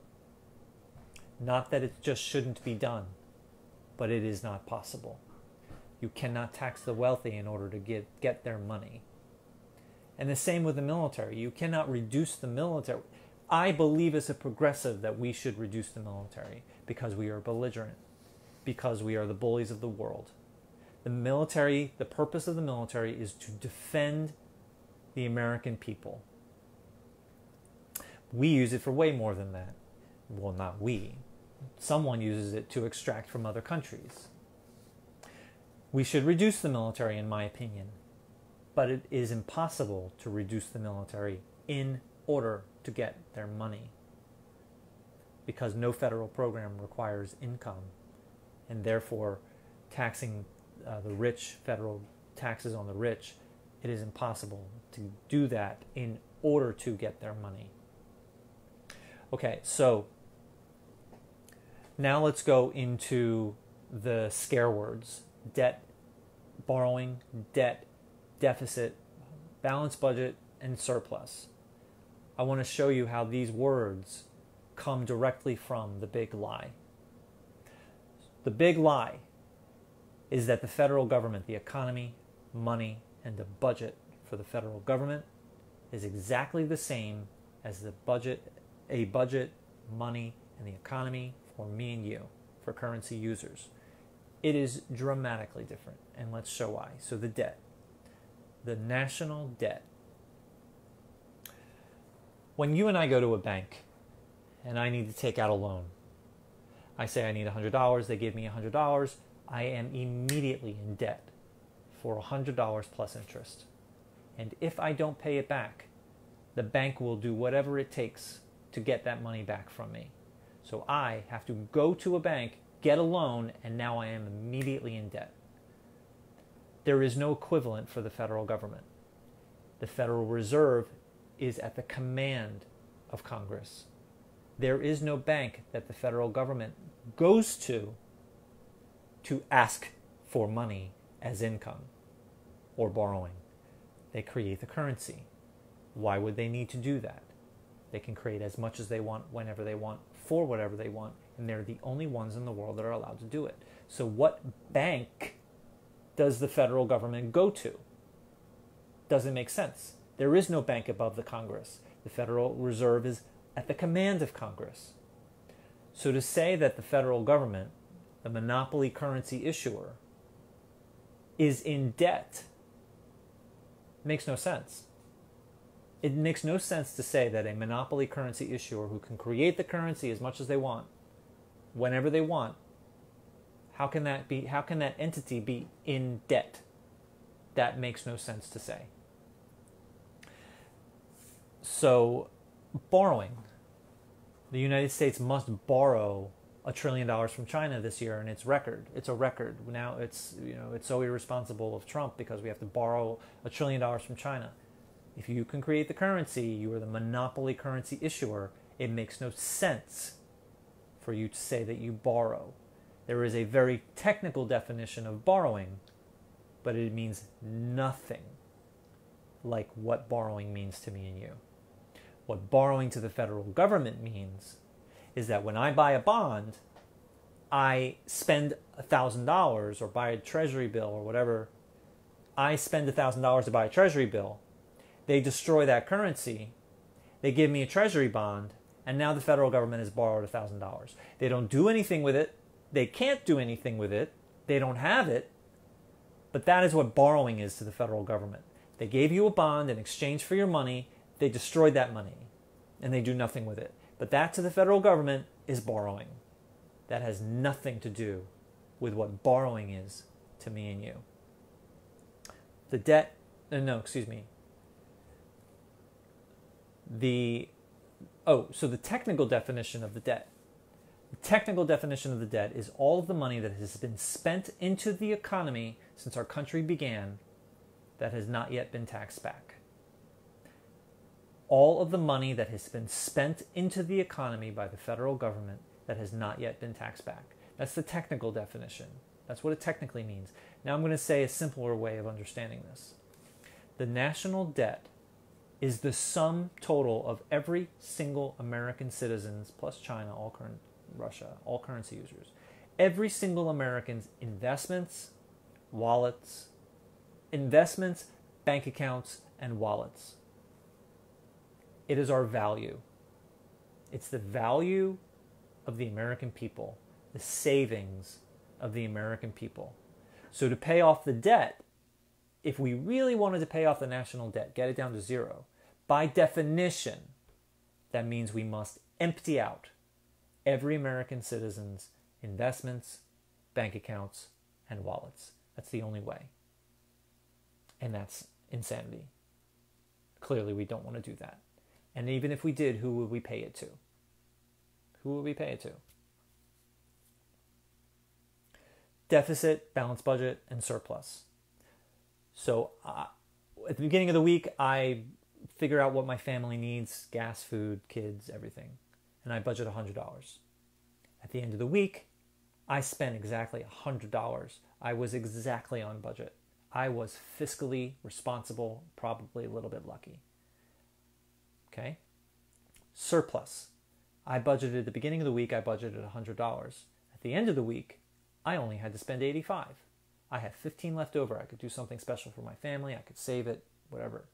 Not that it just shouldn't be done, but it is not possible. You cannot tax the wealthy in order to get their money. And the same with the military. You cannot reduce the military. I believe as a progressive that we should reduce the military because we are belligerent. because we are the bullies of the world. The military, the purpose of the military is to defend the American people. We use it for way more than that. Well, not we. Someone uses it to extract from other countries. We should reduce the military, in my opinion, but it is impossible to reduce the military in order to get their money, because no federal program requires income, and therefore taxing the rich, federal taxes on the rich, it is impossible to do that in order to get their money. Okay, so now let's go into the scare words: debt, borrowing, debt, deficit, balanced budget, and surplus. I want to show you how these words come directly from the big lie. The big lie is that the federal government, the economy, money, and the budget for the federal government is exactly the same as the budget, money, and the economy for me and you, for currency users. It is dramatically different, and let's show why. So the debt, the national debt. When you and I go to a bank and I need to take out a loan, I say I need $100, they give me $100, I am immediately in debt for $100 plus interest. And if I don't pay it back, the bank will do whatever it takes to get that money back from me. So I have to go to a bank, get a loan, and now I am immediately in debt. There is no equivalent for the federal government. The Federal Reserve is at the command of Congress. There is no bank that the federal government goes to ask for money as income or borrowing. They create the currency. Why would they need to do that? They can create as much as they want, whenever they want, for whatever they want, and they're the only ones in the world that are allowed to do it. So what bank does the federal government go to? Doesn't make sense. There is no bank above the Congress. The Federal Reserve is at the command of Congress. So to say that the federal government, the monopoly currency issuer, is in debt makes no sense. It makes no sense to say that a monopoly currency issuer who can create the currency as much as they want, whenever they want, how can that entity be in debt? That makes no sense to say. So, borrowing. The United States must borrow $1 trillion from China this year, and it's record. It's a record. Now it's so irresponsible of Trump because we have to borrow $1 trillion from China. If you can create the currency, you are the monopoly currency issuer. It makes no sense for you to say that you borrow. There is a very technical definition of borrowing, but it means nothing like what borrowing means to me and you. What borrowing to the federal government means is that when I buy a bond, I spend $1,000 or buy a treasury bill or whatever. I spend $1,000 to buy a treasury bill. They destroy that currency. They give me a treasury bond, and now the federal government has borrowed $1,000. They don't do anything with it. They can't do anything with it. They don't have it. But that is what borrowing is to the federal government. They gave you a bond in exchange for your money. They destroyed that money, and they do nothing with it. But that to the federal government is borrowing. That has nothing to do with what borrowing is to me and you. The debt, so the technical definition of the debt. The technical definition of the debt is all of the money that has been spent into the economy since our country began that has not yet been taxed back. All of the money that has been spent into the economy by the federal government that has not yet been taxed back. That's the technical definition. That's what it technically means. Now I'm going to say a simpler way of understanding this. The national debt is the sum total of every single American citizens plus China, Russia, all currency users. Every single American's investments, bank accounts, and wallets. It is our value. It's the value of the American people, the savings of the American people. So to pay off the debt, if we really wanted to pay off the national debt, get it down to zero, by definition, that means we must empty out every American citizen's investments, bank accounts, and wallets. That's the only way. And that's insanity. Clearly, we don't want to do that. And even if we did, who would we pay it to? Who would we pay it to? Deficit, balanced budget, and surplus. So at the beginning of the week, I figure out what my family needs: gas, food, kids, everything. And I budget $100. At the end of the week, I spent exactly $100. I was exactly on budget. I was fiscally responsible, probably a little bit lucky. Okay? Surplus. I budgeted at the beginning of the week, I budgeted $100. At the end of the week, I only had to spend $85. I had 15 left over. I could do something special for my family. I could save it, whatever.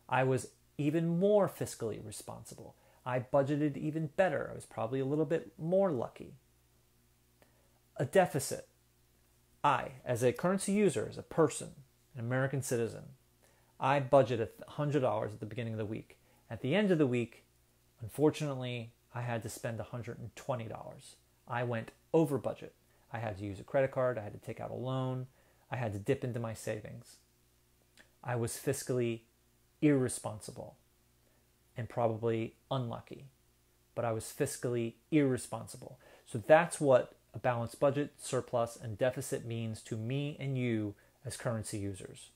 I was even more fiscally responsible. I budgeted even better. I was probably a little bit more lucky. A deficit. I, as a currency user, as a person, an American citizen, I budgeted $100 at the beginning of the week. At the end of the week, unfortunately, I had to spend $120. I went over budget. I had to use a credit card. I had to take out a loan. I had to dip into my savings. I was fiscally irresponsible and probably unlucky, but I was fiscally irresponsible. So that's what a balanced budget, surplus, and deficit means to me and you as currency users.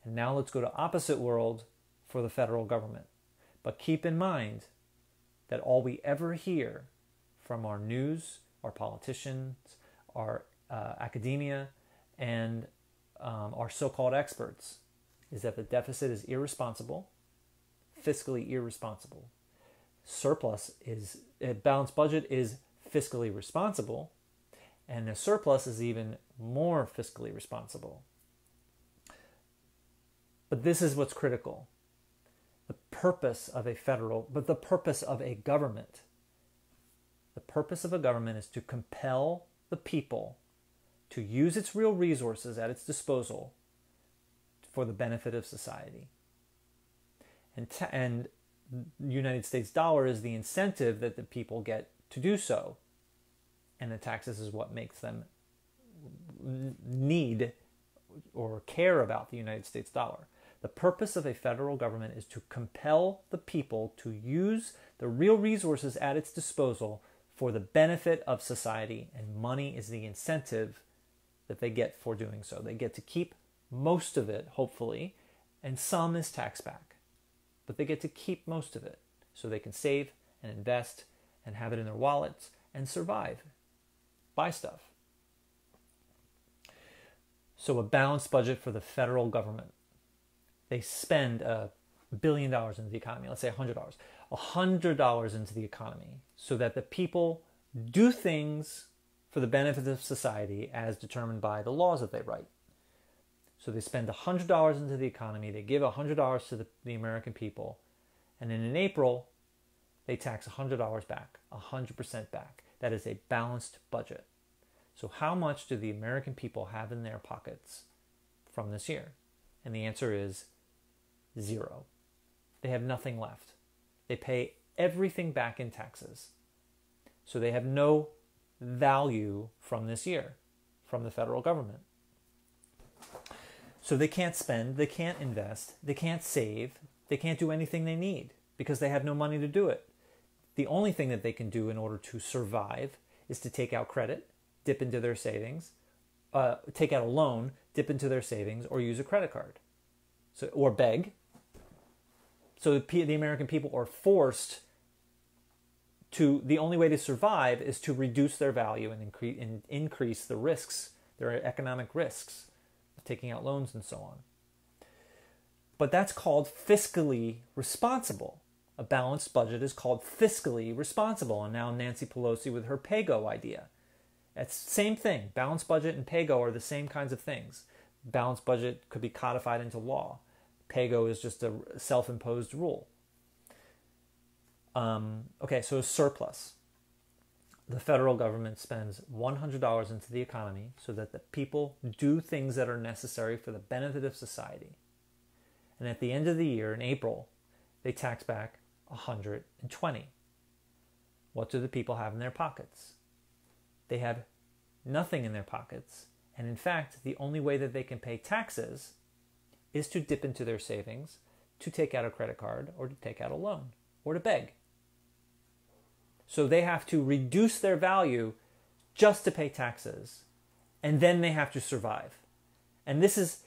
And now let's go to opposite world for the federal government. But keep in mind that all we ever hear from our news, our politicians, our academia, and our so-called experts is that the deficit is irresponsible, fiscally irresponsible. Balanced budget is fiscally responsible, and a surplus is even more fiscally responsible. But this is what's critical. The purpose of a government. The purpose of a government is to compel the people to use its real resources at its disposal for the benefit of society. And the United States dollar is the incentive that the people get to do so. And the taxes is what makes them need or care about the United States dollar. The purpose of a federal government is to compel the people to use the real resources at its disposal for the benefit of society, and money is the incentive that they get for doing so. They get to keep most of it, hopefully, and some is taxed back. But they get to keep most of it so they can save and invest and have it in their wallets and survive, buy stuff. So a balanced budget for the federal government. They spend $1 billion into the economy, let's say $100 into the economy, so that the people do things for the benefit of society as determined by the laws that they write. So they spend $100 into the economy, they give $100 to the American people, and then in April, they tax $100 back, 100% back. That is a balanced budget. So how much do the American people have in their pockets from this year? And the answer is zero. They have nothing left. They pay everything back in taxes. So they have no value from this year, from the federal government. So they can't spend, they can't invest, they can't save, they can't do anything they need because they have no money to do it. The only thing that they can do in order to survive is to take out credit, dip into their savings, take out a loan, dip into their savings, or use a credit card, or beg. So the American people are forced to, the only way to survive is to reduce their value and increase the risks, their economic risks, of taking out loans and so on. But that's called fiscally responsible. A balanced budget is called fiscally responsible. And now Nancy Pelosi with her pay-go idea. It's the same thing. Balanced budget and pay-go are the same kinds of things. Balanced budget could be codified into law. Pay-go is just a self-imposed rule. Okay, so surplus. The federal government spends $100 into the economy so that the people do things that are necessary for the benefit of society. And at the end of the year, in April, they tax back 120. What do the people have in their pockets? They have nothing in their pockets. And in fact, the only way that they can pay taxes is to dip into their savings, to take out a credit card, or to take out a loan, or to beg. So they have to reduce their value just to pay taxes, and then they have to survive. And this is,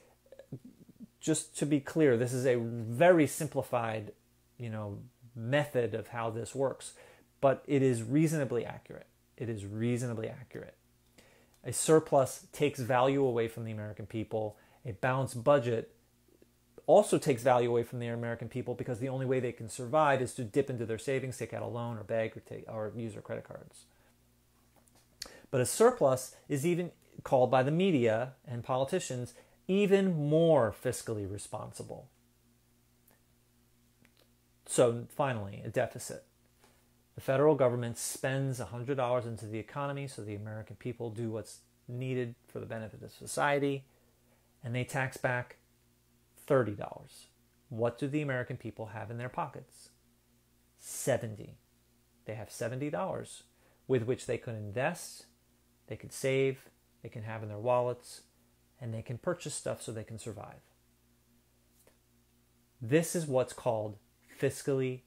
just to be clear, this is a very simplified, method of how this works, but it is reasonably accurate. It is reasonably accurate. A surplus takes value away from the American people. A balanced budget also takes value away from the American people because the only way they can survive is to dip into their savings, take out a loan, or beg, or use their credit cards. But a surplus is even called by the media and politicians even more fiscally responsible. So finally, a deficit. The federal government spends $100 into the economy so the American people do what's needed for the benefit of society, and they tax back $30. What do the American people have in their pockets? $70. They have $70 with which they could invest, they could save, they can have in their wallets, and they can purchase stuff so they can survive. This is what's called fiscally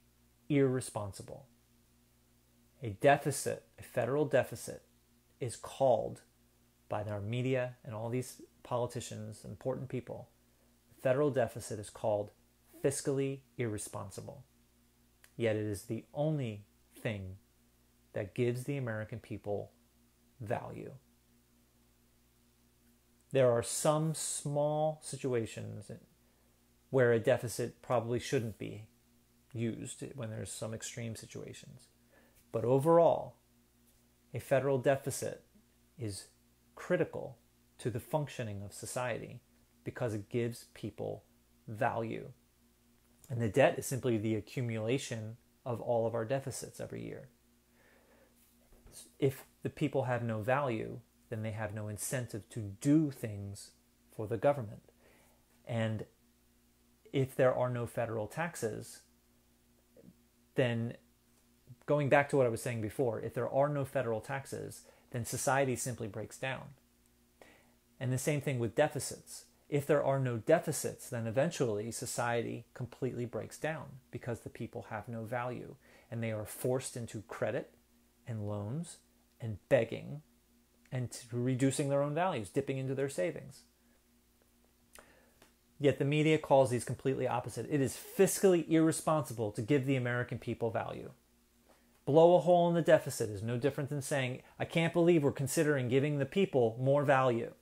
irresponsible. A deficit, a federal deficit, is called by our media and all these politicians, important people, the federal deficit is called fiscally irresponsible. Yet it is the only thing that gives the American people value. There are some small situations where a deficit probably shouldn't be used when there's some extreme situations. But overall, a federal deficit is critical to the functioning of society because it gives people value. And the debt is simply the accumulation of all of our deficits every year. If the people have no value, then they have no incentive to do things for the government. And if there are no federal taxes, then going back to what I was saying before, if there are no federal taxes, then society simply breaks down. And the same thing with deficits. If there are no deficits, then eventually society completely breaks down because the people have no value and they are forced into credit and loans and begging and reducing their own values, dipping into their savings. Yet the media calls these completely opposite. It is fiscally irresponsible to give the American people value. Blow a hole in the deficit is no different than saying, I can't believe we're considering giving the people more value.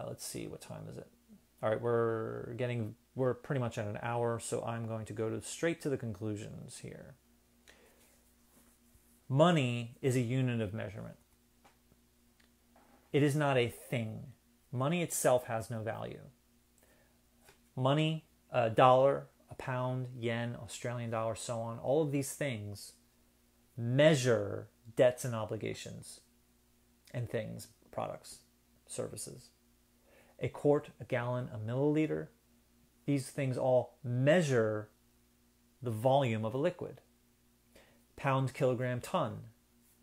Let's see, what time is it? All right, we're pretty much at an hour, so I'm going to go straight to the conclusions here. Money is a unit of measurement. It is not a thing. Money itself has no value. Money, a dollar, a pound, yen, Australian dollar, so on, all of these things measure debts and obligations and things, products, services. A quart, a gallon, a milliliter, these things all measure the volume of a liquid. Pound, kilogram, ton,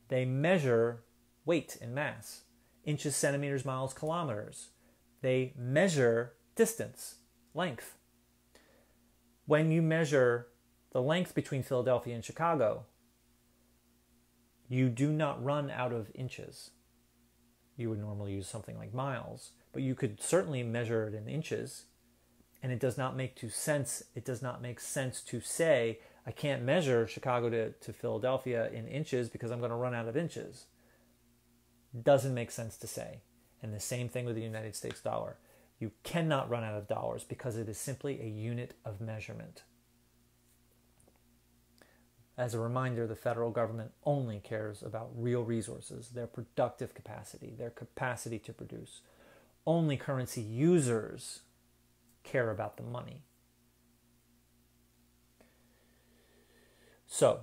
they measure weight and mass. Inches, centimeters, miles, kilometers, they measure distance, length. When you measure the length between Philadelphia and Chicago, you do not run out of inches. You would normally use something like miles, but you could certainly measure it in inches, and it does not make sense. It does not make sense to say, I can't measure Chicago to Philadelphia in inches because I'm going to run out of inches. Doesn't make sense to say. And the same thing with the United States dollar. You cannot run out of dollars because it is simply a unit of measurement. As a reminder, the federal government only cares about real resources, their productive capacity, their capacity to produce. Only currency users care about the money. So,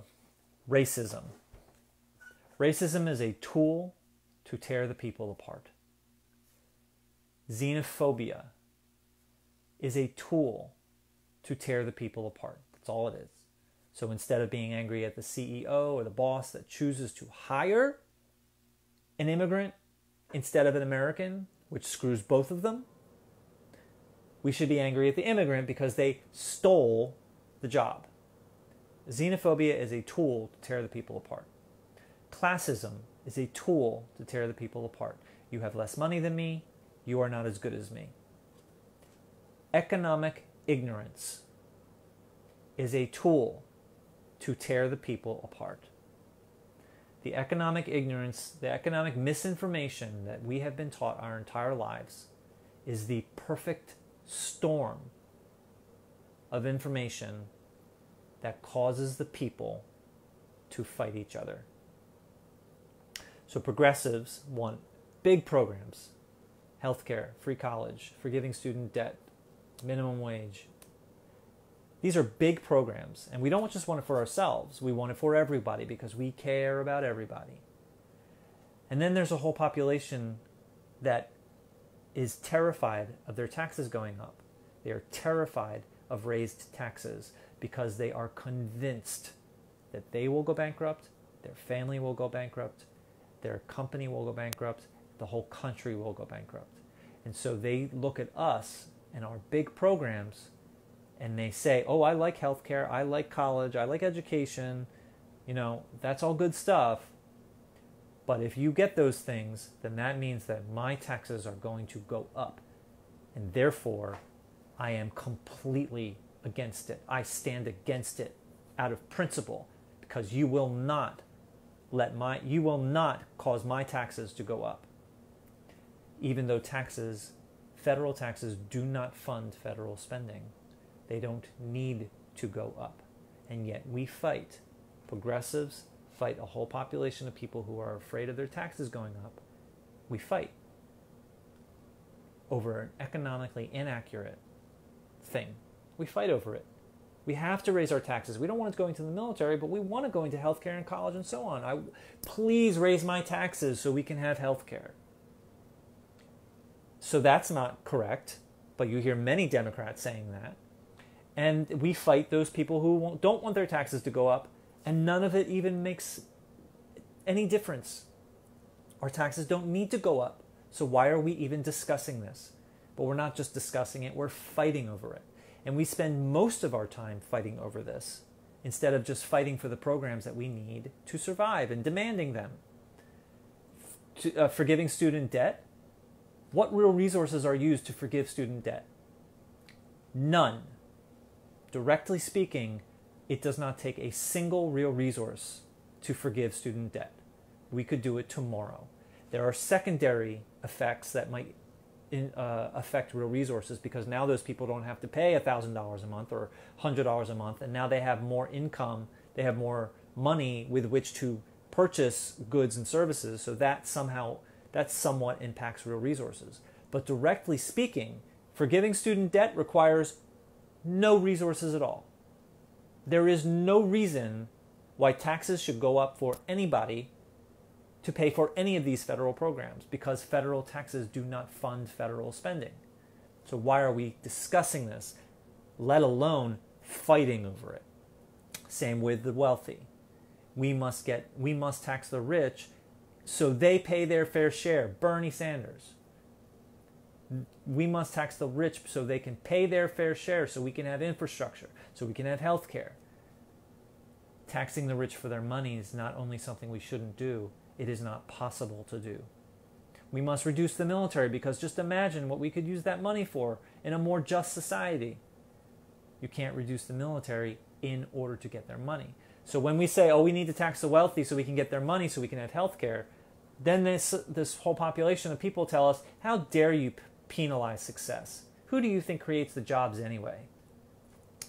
Racism. Racism is a tool to tear the people apart. Xenophobia is a tool to tear the people apart. That's all it is. So instead of being angry at the CEO or the boss that chooses to hire an immigrant instead of an American, which screws both of them, we should be angry at the immigrant because they stole the job. Xenophobia is a tool to tear the people apart. Classism is a tool to tear the people apart. You have less money than me. You are not as good as me. Economic ignorance is a tool to tear the people apart. The economic ignorance, the economic misinformation that we have been taught our entire lives is the perfect storm of information that causes the people to fight each other. So progressives want big programs: healthcare, free college, forgiving student debt, minimum wage. These are big programs, and we don't just want it for ourselves. We want it for everybody because we care about everybody. And then there's a whole population that is terrified of their taxes going up. They are terrified of raised taxes because they are convinced that they will go bankrupt, their family will go bankrupt, their company will go bankrupt, the whole country will go bankrupt. And so they look at us and our big programs and they say, oh, I like healthcare, I like college, I like education, that's all good stuff. But if you get those things, then that means that my taxes are going to go up. And therefore, I am completely against it. I stand against it out of principle because you will not cause my taxes to go up. Even though federal taxes do not fund federal spending. They don't need to go up. And yet we fight. Progressives fight a whole population of people who are afraid of their taxes going up. We fight over an economically inaccurate thing. We fight over it. We have to raise our taxes. We don't want it going to the military, but we want it going to healthcare and college and so on. Please raise my taxes so we can have healthcare. So that's not correct, but you hear many Democrats saying that. And we fight those people who don't want their taxes to go up, and none of it even makes any difference. Our taxes don't need to go up. So why are we even discussing this? But we're not just discussing it, we're fighting over it. And we spend most of our time fighting over this instead of just fighting for the programs that we need to survive and demanding them. Forgiving student debt. What real resources are used to forgive student debt? None. Directly speaking, it does not take a single real resource to forgive student debt. We could do it tomorrow. There are secondary effects that might affect real resources because now those people don't have to pay $1,000 a month or $100 a month, and now they have more income, they have more money with which to purchase goods and services, so that somewhat impacts real resources. But directly speaking, forgiving student debt requires no resources at all. There is no reason why taxes should go up for anybody to pay for any of these federal programs because federal taxes do not fund federal spending. So why are we discussing this, let alone fighting over it? Same with the wealthy. We must tax the rich so they pay their fair share. Bernie Sanders. We must tax the rich so they can pay their fair share so we can have infrastructure, so we can have health care. Taxing the rich for their money is not only something we shouldn't do, it is not possible to do. We must reduce the military because just imagine what we could use that money for in a more just society. You can't reduce the military in order to get their money. So when we say, we need to tax the wealthy so we can get their money so we can have health care, then this whole population of people tell us, how dare you penalize success? Who do you think creates the jobs anyway?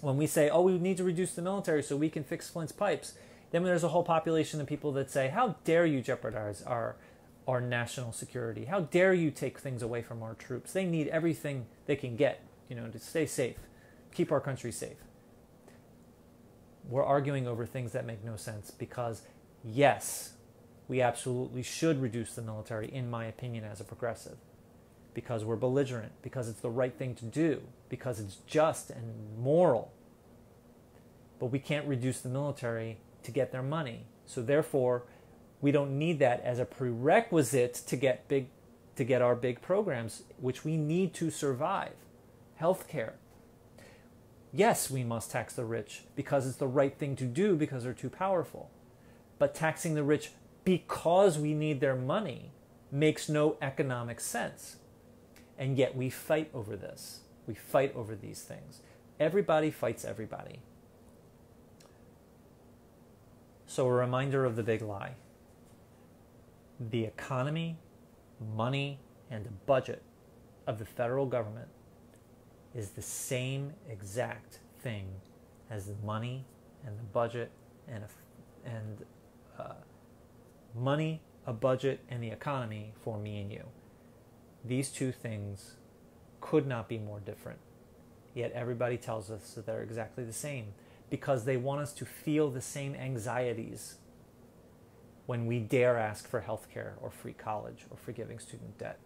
When we say, we need to reduce the military so we can fix Flint's pipes, then there's a whole population of people that say, how dare you jeopardize our national security? How dare you take things away from our troops? They need everything they can get, to stay safe, keep our country safe. We're arguing over things that make no sense because, yes, we absolutely should reduce the military, in my opinion, as a progressive, because we're belligerent, because it's the right thing to do, because it's just and moral. But we can't reduce the military to get their money. So therefore, we don't need that as a prerequisite to get our big programs, which we need to survive. Healthcare. Yes, we must tax the rich because it's the right thing to do because they're too powerful. But taxing the rich because we need their money makes no economic sense. And yet we fight over this. We fight over these things. Everybody fights everybody. So a reminder of the big lie. The economy, money, and the budget of the federal government is the same exact thing as the money and the budget and money, a budget, and the economy for me and you. These two things could not be more different. Yet everybody tells us that they're exactly the same because they want us to feel the same anxieties when we dare ask for health care or free college or forgiving student debt.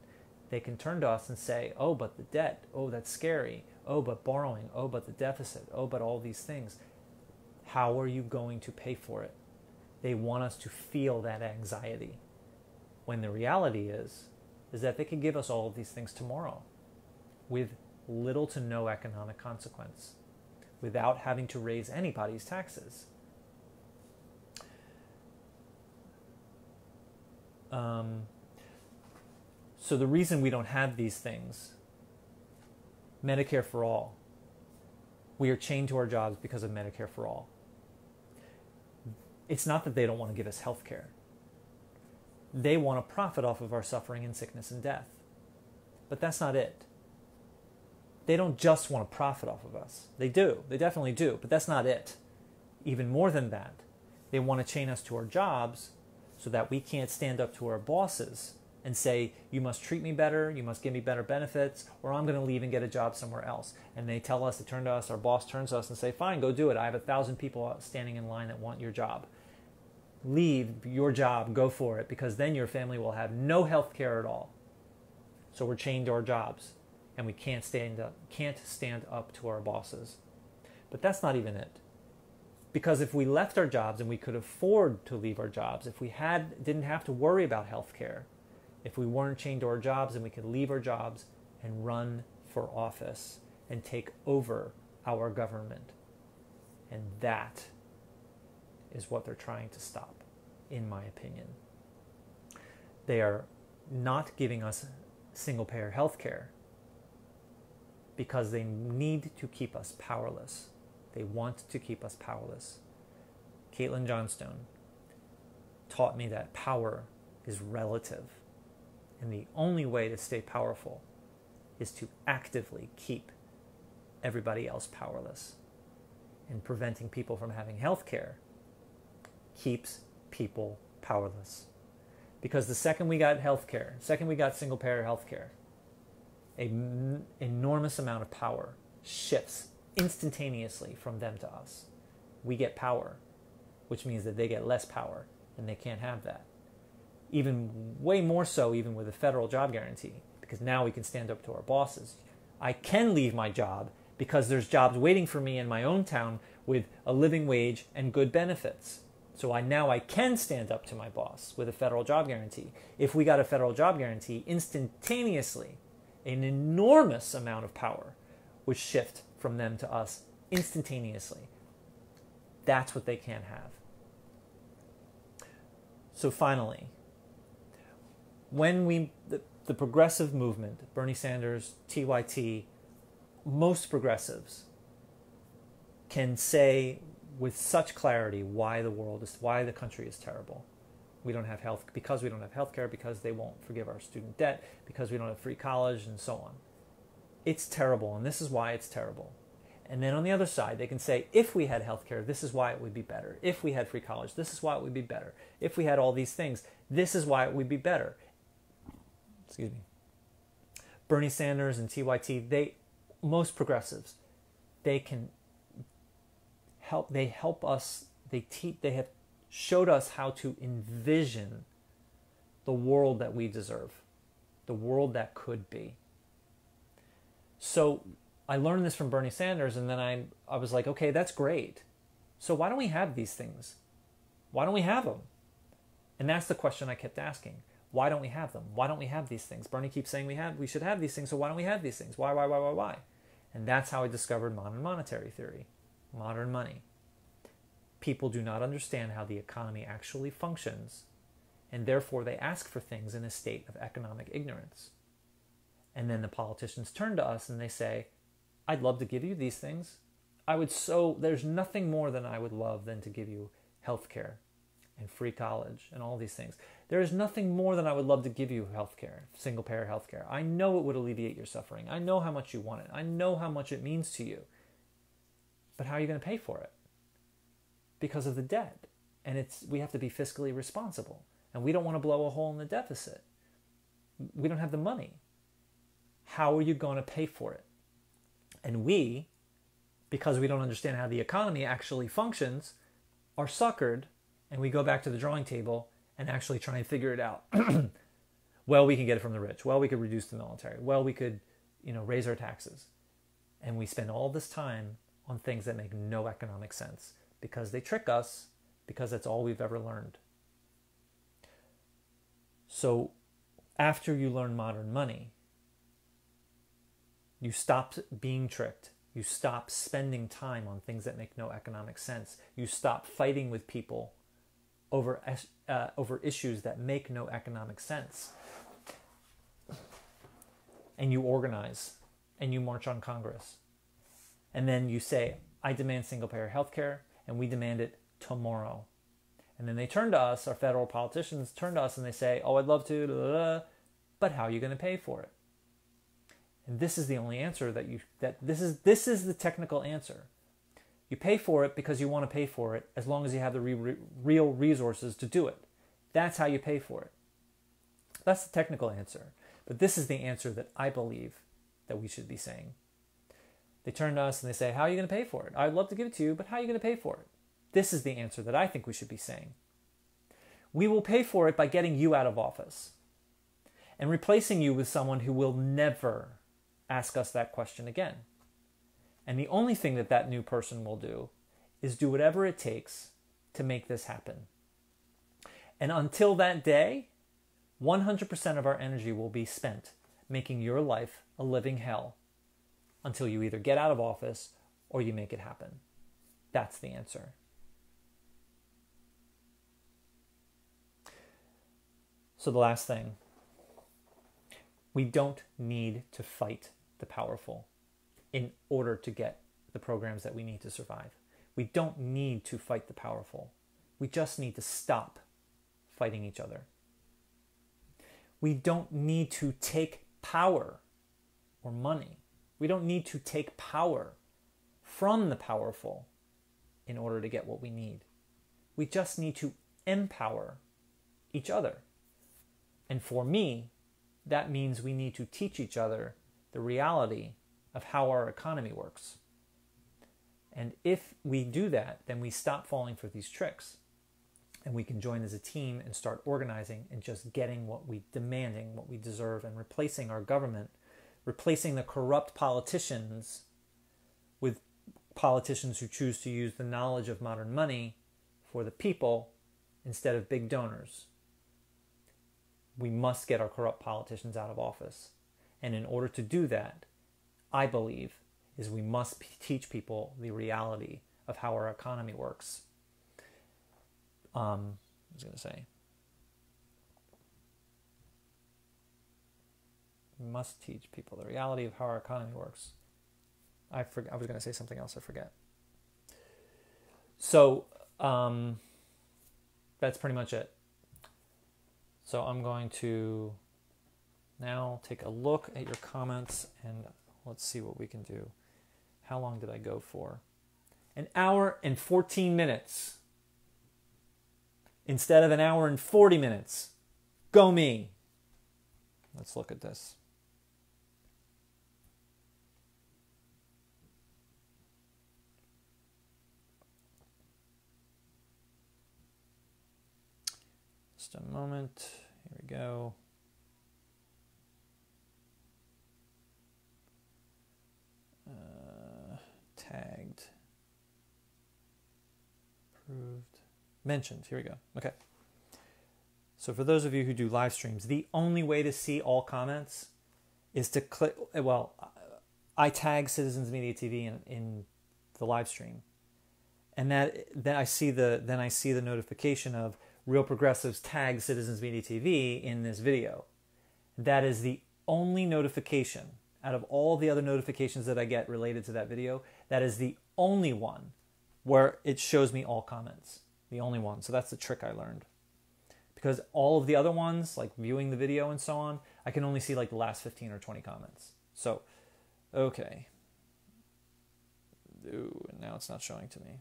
They can turn to us and say, oh, but the debt, oh, that's scary, oh, but borrowing, oh, but the deficit, oh, but all these things. How are you going to pay for it? They want us to feel that anxiety. When the reality is that they could give us all of these things tomorrow with little to no economic consequence, without having to raise anybody's taxes. So the reason we don't have these things, Medicare for all, we are chained to our jobs because of Medicare for all. It's not that they don't want to give us health care. They want to profit off of our suffering and sickness and death. But that's not it. They don't just want to profit off of us. They do. They definitely do. But that's not it. Even more than that, they want to chain us to our jobs so that we can't stand up to our bosses and say, you must treat me better, you must give me better benefits, or I'm going to leave and get a job somewhere else. And they tell us, they turn to us, our boss turns to us and say, fine, go do it. I have 1,000 people standing in line that want your job. Leave your job, go for it, because then your family will have no health care at all. So we're chained to our jobs, and we can't stand up to our bosses. But that's not even it. Because if we left our jobs and we could afford to leave our jobs, if we didn't have to worry about health care, if we weren't chained to our jobs and we could leave our jobs and run for office and take over our government. And that is what they're trying to stop, in my opinion. They are not giving us single-payer health care because they need to keep us powerless. They want to keep us powerless. Caitlin Johnstone taught me that power is relative. And the only way to stay powerful is to actively keep everybody else powerless. And preventing people from having health care keeps people powerless. Because the second we got health care, second we got single-payer health care, an enormous amount of power shifts instantaneously from them to us. We get power, which means that they get less power, and they can't have that. Even way more so even with a federal job guarantee, because now we can stand up to our bosses. I can leave my job because there's jobs waiting for me in my own town with a living wage and good benefits. So I can stand up to my boss with a federal job guarantee. If we got a federal job guarantee, instantaneously, an enormous amount of power would shift from them to us instantaneously. That's what they can't have. So finally, when the progressive movement, Bernie Sanders, TYT, most progressives can say with such clarity why the country is terrible. We don't have health because we don't have health care, because they won't forgive our student debt, because we don't have free college, and so on. It's terrible, and this is why it's terrible. And then on the other side, they can say, if we had health care, this is why it would be better. If we had free college, this is why it would be better. If we had all these things, this is why it would be better. Excuse me. Bernie Sanders and TYT, most progressives, they can help us, they have showed us how to envision the world that we deserve, the world that could be. So I learned this from Bernie Sanders, and then I was like, okay, that's great. So why don't we have these things? Why don't we have them? And that's the question I kept asking. Why don't we have them? Why don't we have these things? Bernie keeps saying we should have these things, so why don't we have these things? Why? And that's how I discovered modern monetary theory, modern money. People do not understand how the economy actually functions, and therefore they ask for things in a state of economic ignorance. And then the politicians turn to us and they say, I'd love to give you these things. There's nothing more than I would love than to give you health care and free college and all these things. There is nothing more than I would love to give you health care, single payer health care. I know it would alleviate your suffering. I know how much you want it. I know how much it means to you. But how are you going to pay for it? Because of the debt. And we have to be fiscally responsible. And we don't want to blow a hole in the deficit. We don't have the money. How are you going to pay for it? And we, because we don't understand how the economy actually functions, are suckered, and we go back to the drawing table and actually try and figure it out. Well, we can get it from the rich. Well, we could reduce the military. Well, we could, raise our taxes. And we spend all this time on things that make no economic sense because they trick us, because that's all we've ever learned. So after you learn modern money, you stop being tricked. You stop spending time on things that make no economic sense. You stop fighting with people over issues that make no economic sense. And you organize and you march on Congress. And then you say, I demand single-payer health care, and we demand it tomorrow. And then they turn to us, our federal politicians turn to us and they say, oh, I'd love to, blah, blah, blah, but how are you going to pay for it? And this is the only answer this is the technical answer. You pay for it because you want to pay for it as long as you have the real resources to do it. That's how you pay for it. That's the technical answer. But this is the answer that I believe that we should be saying. They turn to us and they say, how are you going to pay for it? I'd love to give it to you, but how are you going to pay for it? This is the answer that I think we should be saying. We will pay for it by getting you out of office and replacing you with someone who will never ask us that question again. And the only thing that new person will do is do whatever it takes to make this happen. And until that day, 100% of our energy will be spent making your life a living hell until you either get out of office or you make it happen. That's the answer. So the last thing, we don't need to fight the powerful in order to get the programs that we need to survive. We don't need to fight the powerful. We just need to stop fighting each other. We don't need to take power or money. We don't need to take power from the powerful in order to get what we need. We just need to empower each other. And for me, that means we need to teach each other the reality of how our economy works. And if we do that, then we stop falling for these tricks. And we can join as a team and start organizing and just getting demanding what we deserve, and replacing our government, replacing the corrupt politicians with politicians who choose to use the knowledge of modern money for the people instead of big donors. We must get our corrupt politicians out of office. And in order to do that, I believe, is we must teach people the reality of how our economy works. We must teach people the reality of how our economy works. I was going to say something else, I forget. So that's pretty much it. So I'm going to now take a look at your comments and let's see what we can do. How long did I go for? 1 hour and 14 minutes. Instead of 1 hour and 40 minutes. Go me. Let's look at this. Just a moment. Here we go. Tagged. Approved. Mentioned. Here we go. Okay. So for those of you who do live streams, the only way to see all comments is to click. Well, I tag Citizens Media TV in the live stream, and then I see the notification of Real Progressives tag Citizens Media TV in this video. That is the only notification out of all the other notifications that I get related to that video. That is the only one where it shows me all comments. The only one. So that's the trick I learned. Because all of the other ones, like viewing the video and so on, I can only see like the last 15 or 20 comments. So, okay. Ooh, and now it's not showing to me.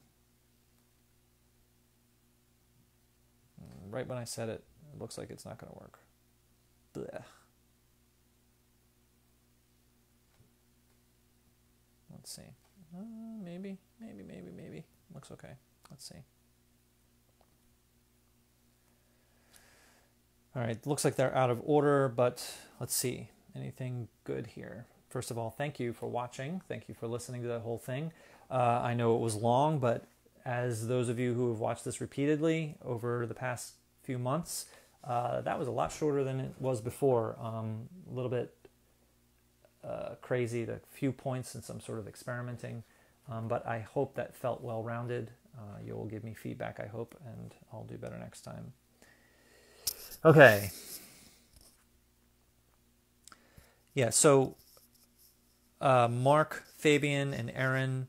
Right when I said it, it looks like it's not going to work. Blech. Let's see. Maybe. Looks okay. Let's see. All right, looks like they're out of order, but let's see. Anything good here? First of all, thank you for watching. Thank you for listening to that whole thing. I know it was long, but as those of you who have watched this repeatedly over the past few months, that was a lot shorter than it was before. A little bit crazy, a few points and some sort of experimenting. But I hope that felt well-rounded. You'll give me feedback, I hope, and I'll do better next time. Okay. Yeah, so Mark, Fabian, and Aaron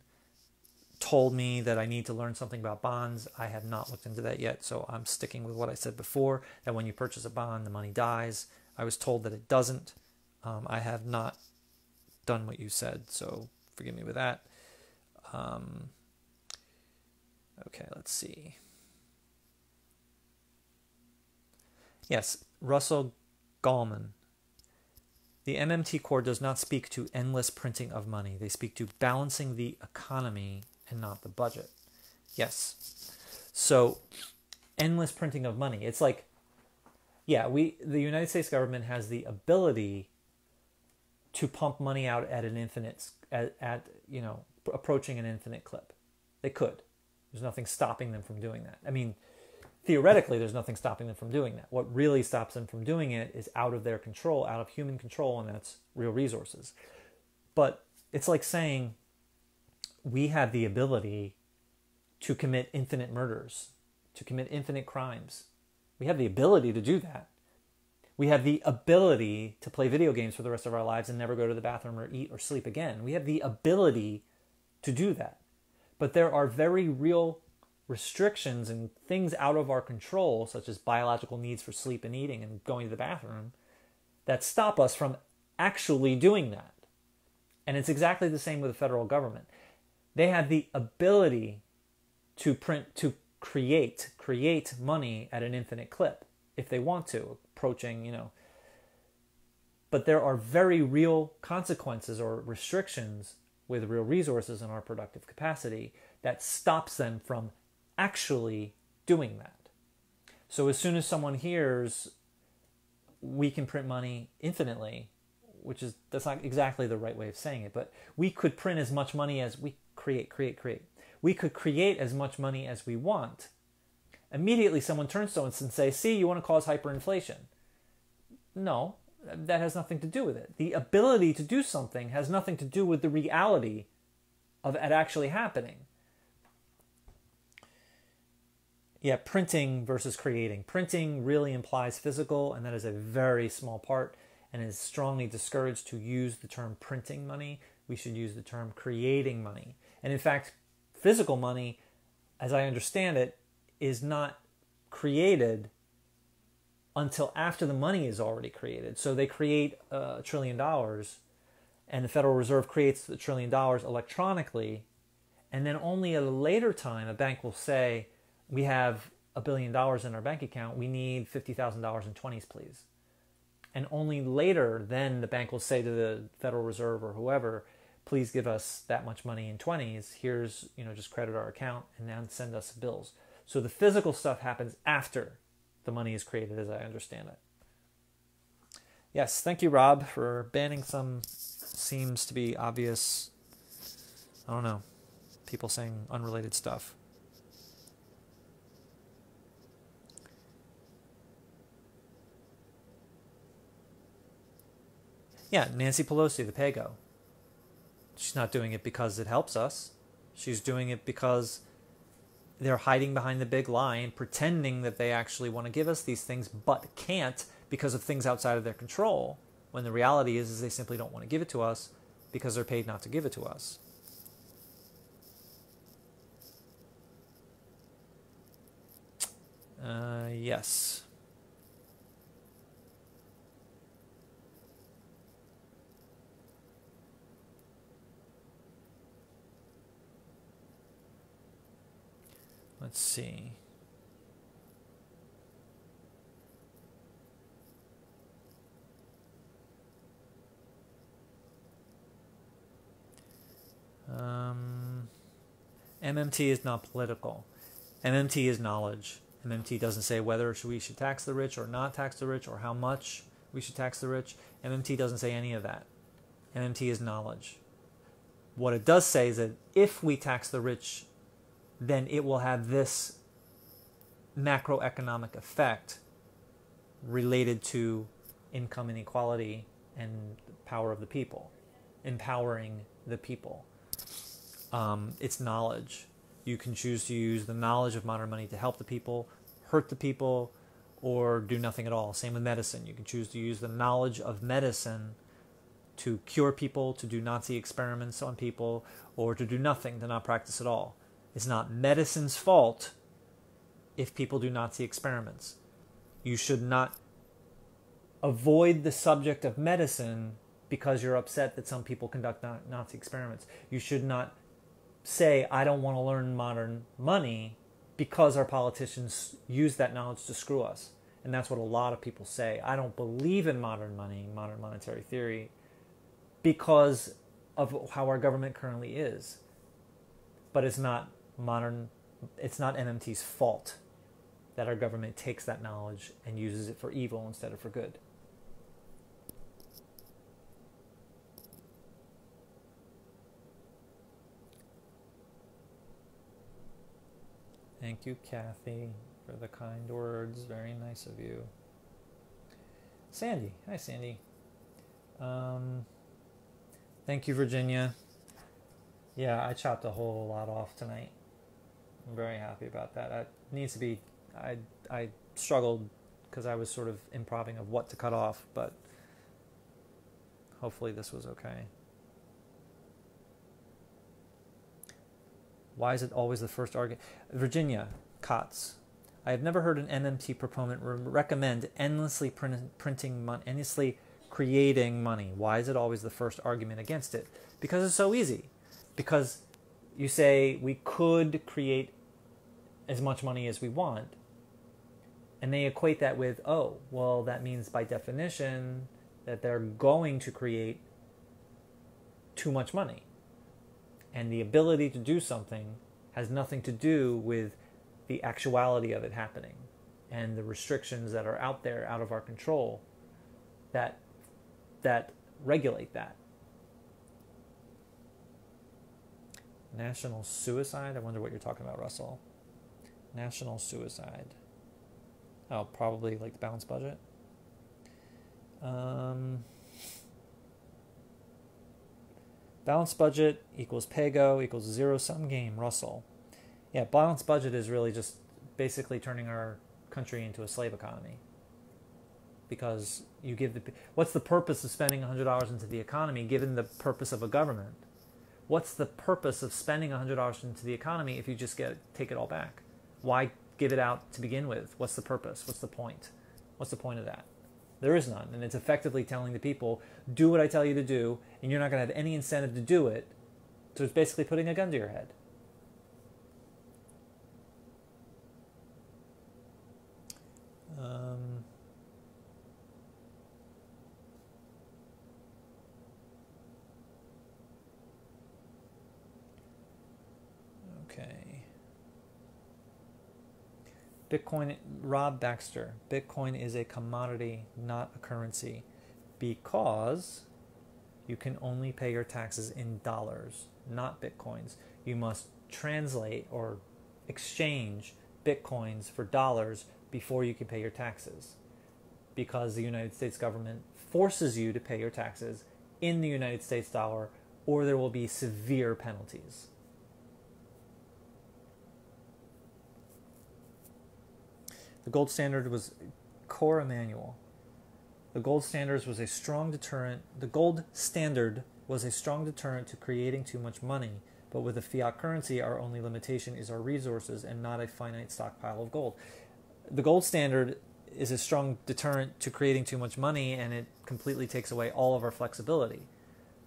told me that I need to learn something about bonds. I have not looked into that yet, so I'm sticking with what I said before, that when you purchase a bond, the money dies. I was told that it doesn't. I have not done what you said, so forgive me with that. Okay, let's see. Yes, Russell Gallman. The MMT Core does not speak to endless printing of money. They speak to balancing the economy and not the budget. Yes. So, endless printing of money. It's like, yeah, the United States government has the ability to pump money out at an infinite, approaching an infinite clip. They could. There's nothing stopping them from doing that. I mean, theoretically, there's nothing stopping them from doing that. What really stops them from doing it is out of their control, out of human control, and that's real resources. But it's like saying we have the ability to commit infinite murders, to commit infinite crimes. We have the ability to do that. We have the ability to play video games for the rest of our lives and never go to the bathroom or eat or sleep again. We have the ability to do that. But there are very real restrictions and things out of our control, such as biological needs for sleep and eating and going to the bathroom, that stop us from actually doing that. And it's exactly the same with the federal government. They have the ability to create money at an infinite clip if they want to, approaching, But there are very real consequences or restrictions with real resources in our productive capacity that stops them from actually doing that. So as soon as someone hears we can print money infinitely, that's not exactly the right way of saying it, but we could print as much money as we create. We could create as much money as we want. Immediately someone turns to us and says, see, you want to cause hyperinflation. No, that has nothing to do with it. The ability to do something has nothing to do with the reality of it actually happening. Yeah, printing versus creating. Printing really implies physical, and that is a very small part, and is strongly discouraged to use the term printing money. We should use the term creating money. And in fact, physical money, as I understand it, is not created until after the money is already created. So they create $1 trillion, and the Federal Reserve creates the $1 trillion electronically, and then only at a later time a bank will say, we have $1 billion in our bank account, we need $50,000 in 20s, please. And only later then the bank will say to the Federal Reserve or whoever, please give us that much money in 20s, here's, just credit our account and then send us bills. So the physical stuff happens after the money is created, as I understand it. Yes, thank you, Rob, for banning some seems to be obvious, I don't know, people saying unrelated stuff. Yeah, Nancy Pelosi, the PAYGO. She's not doing it because it helps us. She's doing it because they're hiding behind the big lie and pretending that they actually want to give us these things, but can't because of things outside of their control, when the reality is they simply don't want to give it to us because they're paid not to give it to us. Yes. Let's see. MMT is not political. MMT is knowledge. MMT doesn't say whether we should tax the rich or not tax the rich or how much we should tax the rich. MMT doesn't say any of that. MMT is knowledge. What it does say is that if we tax the rich, then it will have this macroeconomic effect related to income inequality and power of the people, empowering the people. It's knowledge. You can choose to use the knowledge of modern money to help the people, hurt the people, or do nothing at all. Same with medicine. You can choose to use the knowledge of medicine to cure people, to do Nazi experiments on people, or to do nothing, to not practice at all. It's not medicine's fault if people do Nazi experiments. You should not avoid the subject of medicine because you're upset that some people conduct Nazi experiments. You should not say, I don't want to learn modern money because our politicians use that knowledge to screw us. And that's what a lot of people say. I don't believe in modern money, modern monetary theory, because of how our government currently is. But it's not MMT's fault that our government takes that knowledge and uses it for evil instead of for good. Thank you, Kathy, for the kind words. Very nice of you. Sandy. Hi, Sandy. Thank you, Virginia. Yeah, I chopped a whole lot off tonight. I'm very happy about that. It needs to be... I struggled because I was sort of improving of what to cut off, but hopefully this was okay. Why is it always the first argument? Virginia Kotz. I have never heard an MMT proponent recommend endlessly printing money, endlessly creating money. Why is it always the first argument against it? Because it's so easy. Because you say we could create as much money as we want, and they equate that with, oh, well, that means by definition that they're going to create too much money. And the ability to do something has nothing to do with the actuality of it happening and the restrictions that are out there, out of our control, that regulate that. National suicide? I wonder what you're talking about, Russell. National suicide. Oh, probably like the balanced budget. Balanced budget equals PAYGO equals zero-sum game, Russell. Yeah, balanced budget is really just basically turning our country into a slave economy. Because you give what's the purpose of spending $100 into the economy given the purpose of a government? What's the purpose of spending $100 into the economy if you just take it all back? Why give it out to begin with? What's the purpose? What's the point? What's the point of that? There is none. And it's effectively telling the people, do what I tell you to do, and you're not going to have any incentive to do it. So it's basically putting a gun to your head. Okay. Bitcoin, Rob Baxter, Bitcoin is a commodity, not a currency, because you can only pay your taxes in dollars, not Bitcoins. You must translate or exchange Bitcoins for dollars before you can pay your taxes, because the United States government forces you to pay your taxes in the United States dollar, or there will be severe penalties. The gold standard was Core Emanuel. The gold standard was a strong deterrent. The gold standard was a strong deterrent to creating too much money, but with a fiat currency, our only limitation is our resources and not a finite stockpile of gold. The gold standard is a strong deterrent to creating too much money, and it completely takes away all of our flexibility.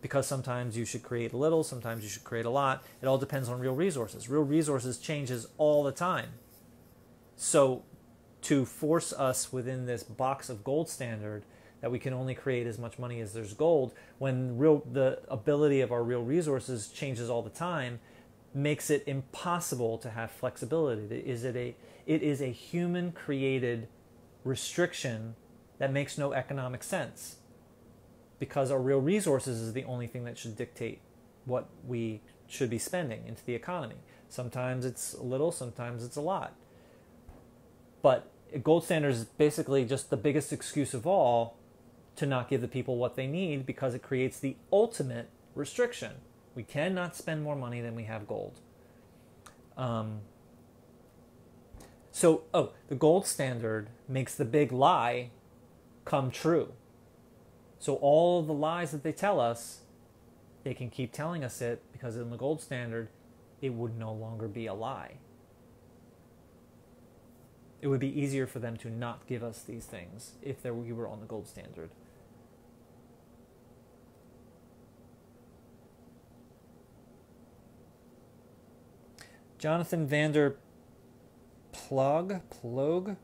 Because sometimes you should create a little, sometimes you should create a lot. It all depends on real resources. Real resources changes all the time. So to force us within this box of gold standard that we can only create as much money as there's gold, when the ability of our real resources changes all the time, makes it impossible to have flexibility. It is a human-created restriction that makes no economic sense, because our real resources is the only thing that should dictate what we should be spending into the economy. Sometimes it's a little, sometimes it's a lot. But gold standard is basically just the biggest excuse of all to not give the people what they need, because it creates the ultimate restriction. We cannot spend more money than we have gold. The gold standard makes the big lie come true. So all of the lies that they tell us, they can keep telling us it, because in the gold standard, it would no longer be a lie. It would be easier for them to not give us these things if we were on the gold standard. Jonathan Vander Ploeg.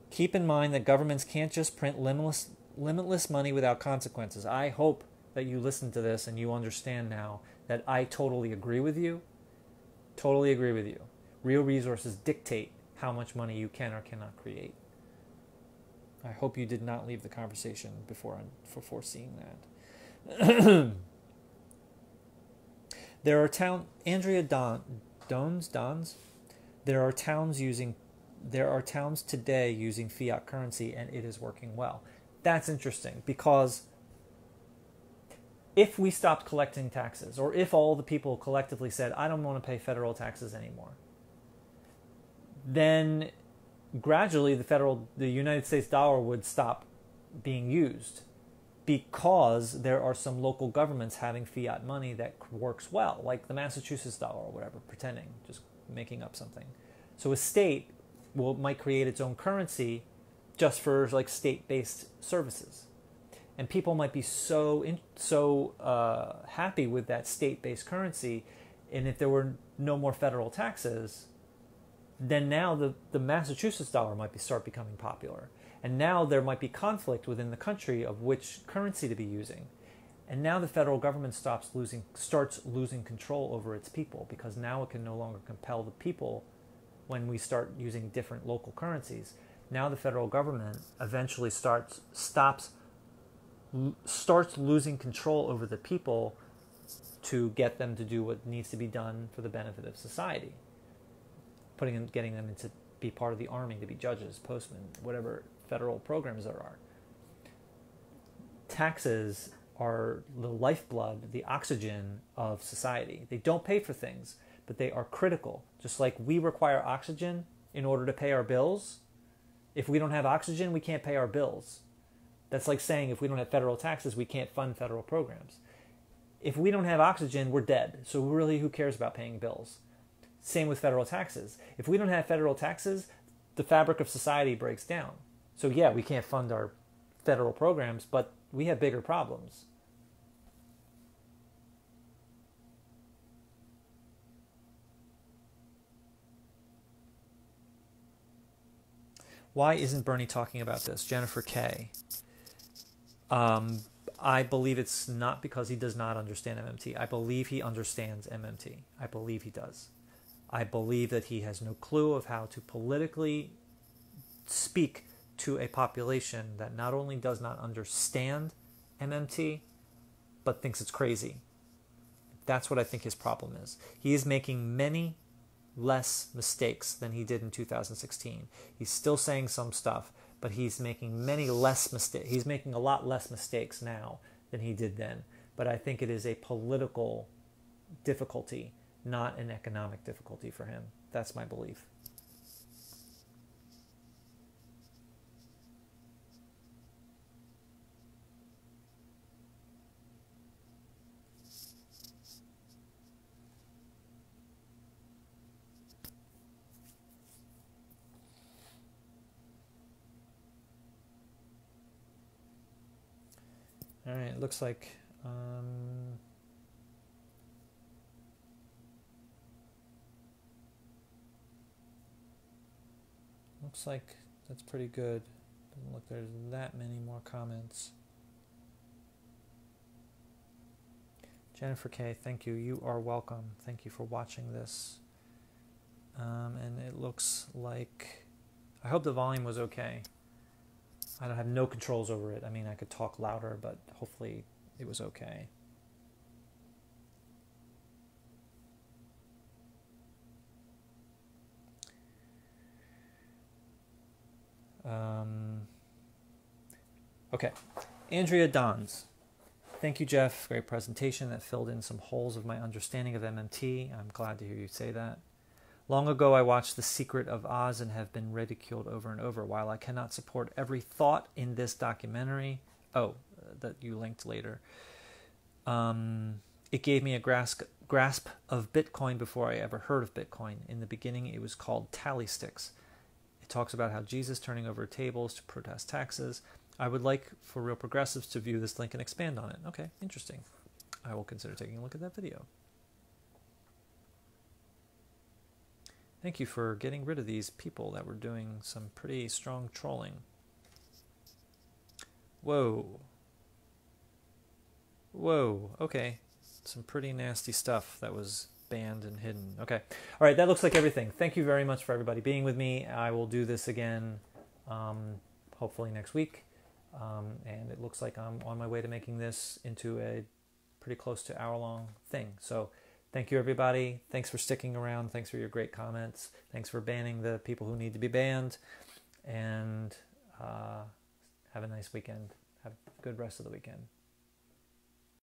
Keep in mind that governments can't just print limitless money without consequences. I hope that you listen to this and you understand now that I totally agree with you. Totally agree with you. Real resources dictate how much money you can or cannot create. I hope you did not leave the conversation before foreseeing that. There are Andrea Dons. There are towns today using fiat currency, and it is working well. That's interesting, because if we stopped collecting taxes, or if all the people collectively said, I don't want to pay federal taxes anymore, then gradually the United States dollar would stop being used, because there are some local governments having fiat money that works well, like the Massachusetts dollar or whatever, pretending, just making up something. So a state might create its own currency just for like state-based services. And people might be so happy with that state-based currency, and if there were no more federal taxes, then now the Massachusetts dollar might start becoming popular. And now there might be conflict within the country of which currency to be using. And now the federal government starts losing control over its people, because now it can no longer compel the people when we start using different local currencies. Now the federal government eventually starts losing control over the people to get them to do what needs to be done for the benefit of society. Getting them to be part of the army, to be judges, postmen, whatever federal programs there are. Taxes are the lifeblood, the oxygen of society. They don't pay for things, but they are critical. Just like we require oxygen in order to pay our bills. If we don't have oxygen, we can't pay our bills. That's like saying if we don't have federal taxes, we can't fund federal programs. If we don't have oxygen, we're dead. So really, who cares about paying bills? Same with federal taxes. If we don't have federal taxes, the fabric of society breaks down. So yeah, we can't fund our federal programs, but we have bigger problems. Why isn't Bernie talking about this? Jennifer K. I believe it's not because he does not understand MMT. I believe he understands MMT. I believe he does. I believe that he has no clue of how to politically speak to a population that not only does not understand MMT, but thinks it's crazy. That's what I think his problem is. He is making many less mistakes than he did in 2016. He's still saying some stuff, but he's making many less mistakes. He's making a lot less mistakes now than he did then. But I think it is a political difficulty, not an economic difficulty for him. That's my belief. All right, it looks like that's pretty good. Doesn't look there's that many more comments. Jennifer K, thank you. You are welcome. Thank you for watching this. And it looks like, I hope the volume was okay. I don't have no controls over it. I mean, I could talk louder, but hopefully it was okay. Okay, Andrea Dons. Thank you, Jeff. Great presentation that filled in some holes of my understanding of MMT. I'm glad to hear you say that. Long ago, I watched The Secret of Oz and have been ridiculed over and over. While I cannot support every thought in this documentary, that you linked later, it gave me a grasp of Bitcoin before I ever heard of Bitcoin. In the beginning, it was called tally sticks. It talks about how Jesus turning over tables to protest taxes. I would like for real progressives to view this link and expand on it. Okay, interesting. I will consider taking a look at that video. Thank you for getting rid of these people that were doing some pretty strong trolling. Whoa. Whoa, okay. Some pretty nasty stuff that was banned and hidden. Okay. All right, that looks like everything. Thank you very much for everybody being with me. I will do this again hopefully next week. And it looks like I'm on my way to making this into a pretty close to hour-long thing. So thank you, everybody. Thanks for sticking around. Thanks for your great comments. Thanks for banning the people who need to be banned. And have a nice weekend. Have a good rest of the weekend.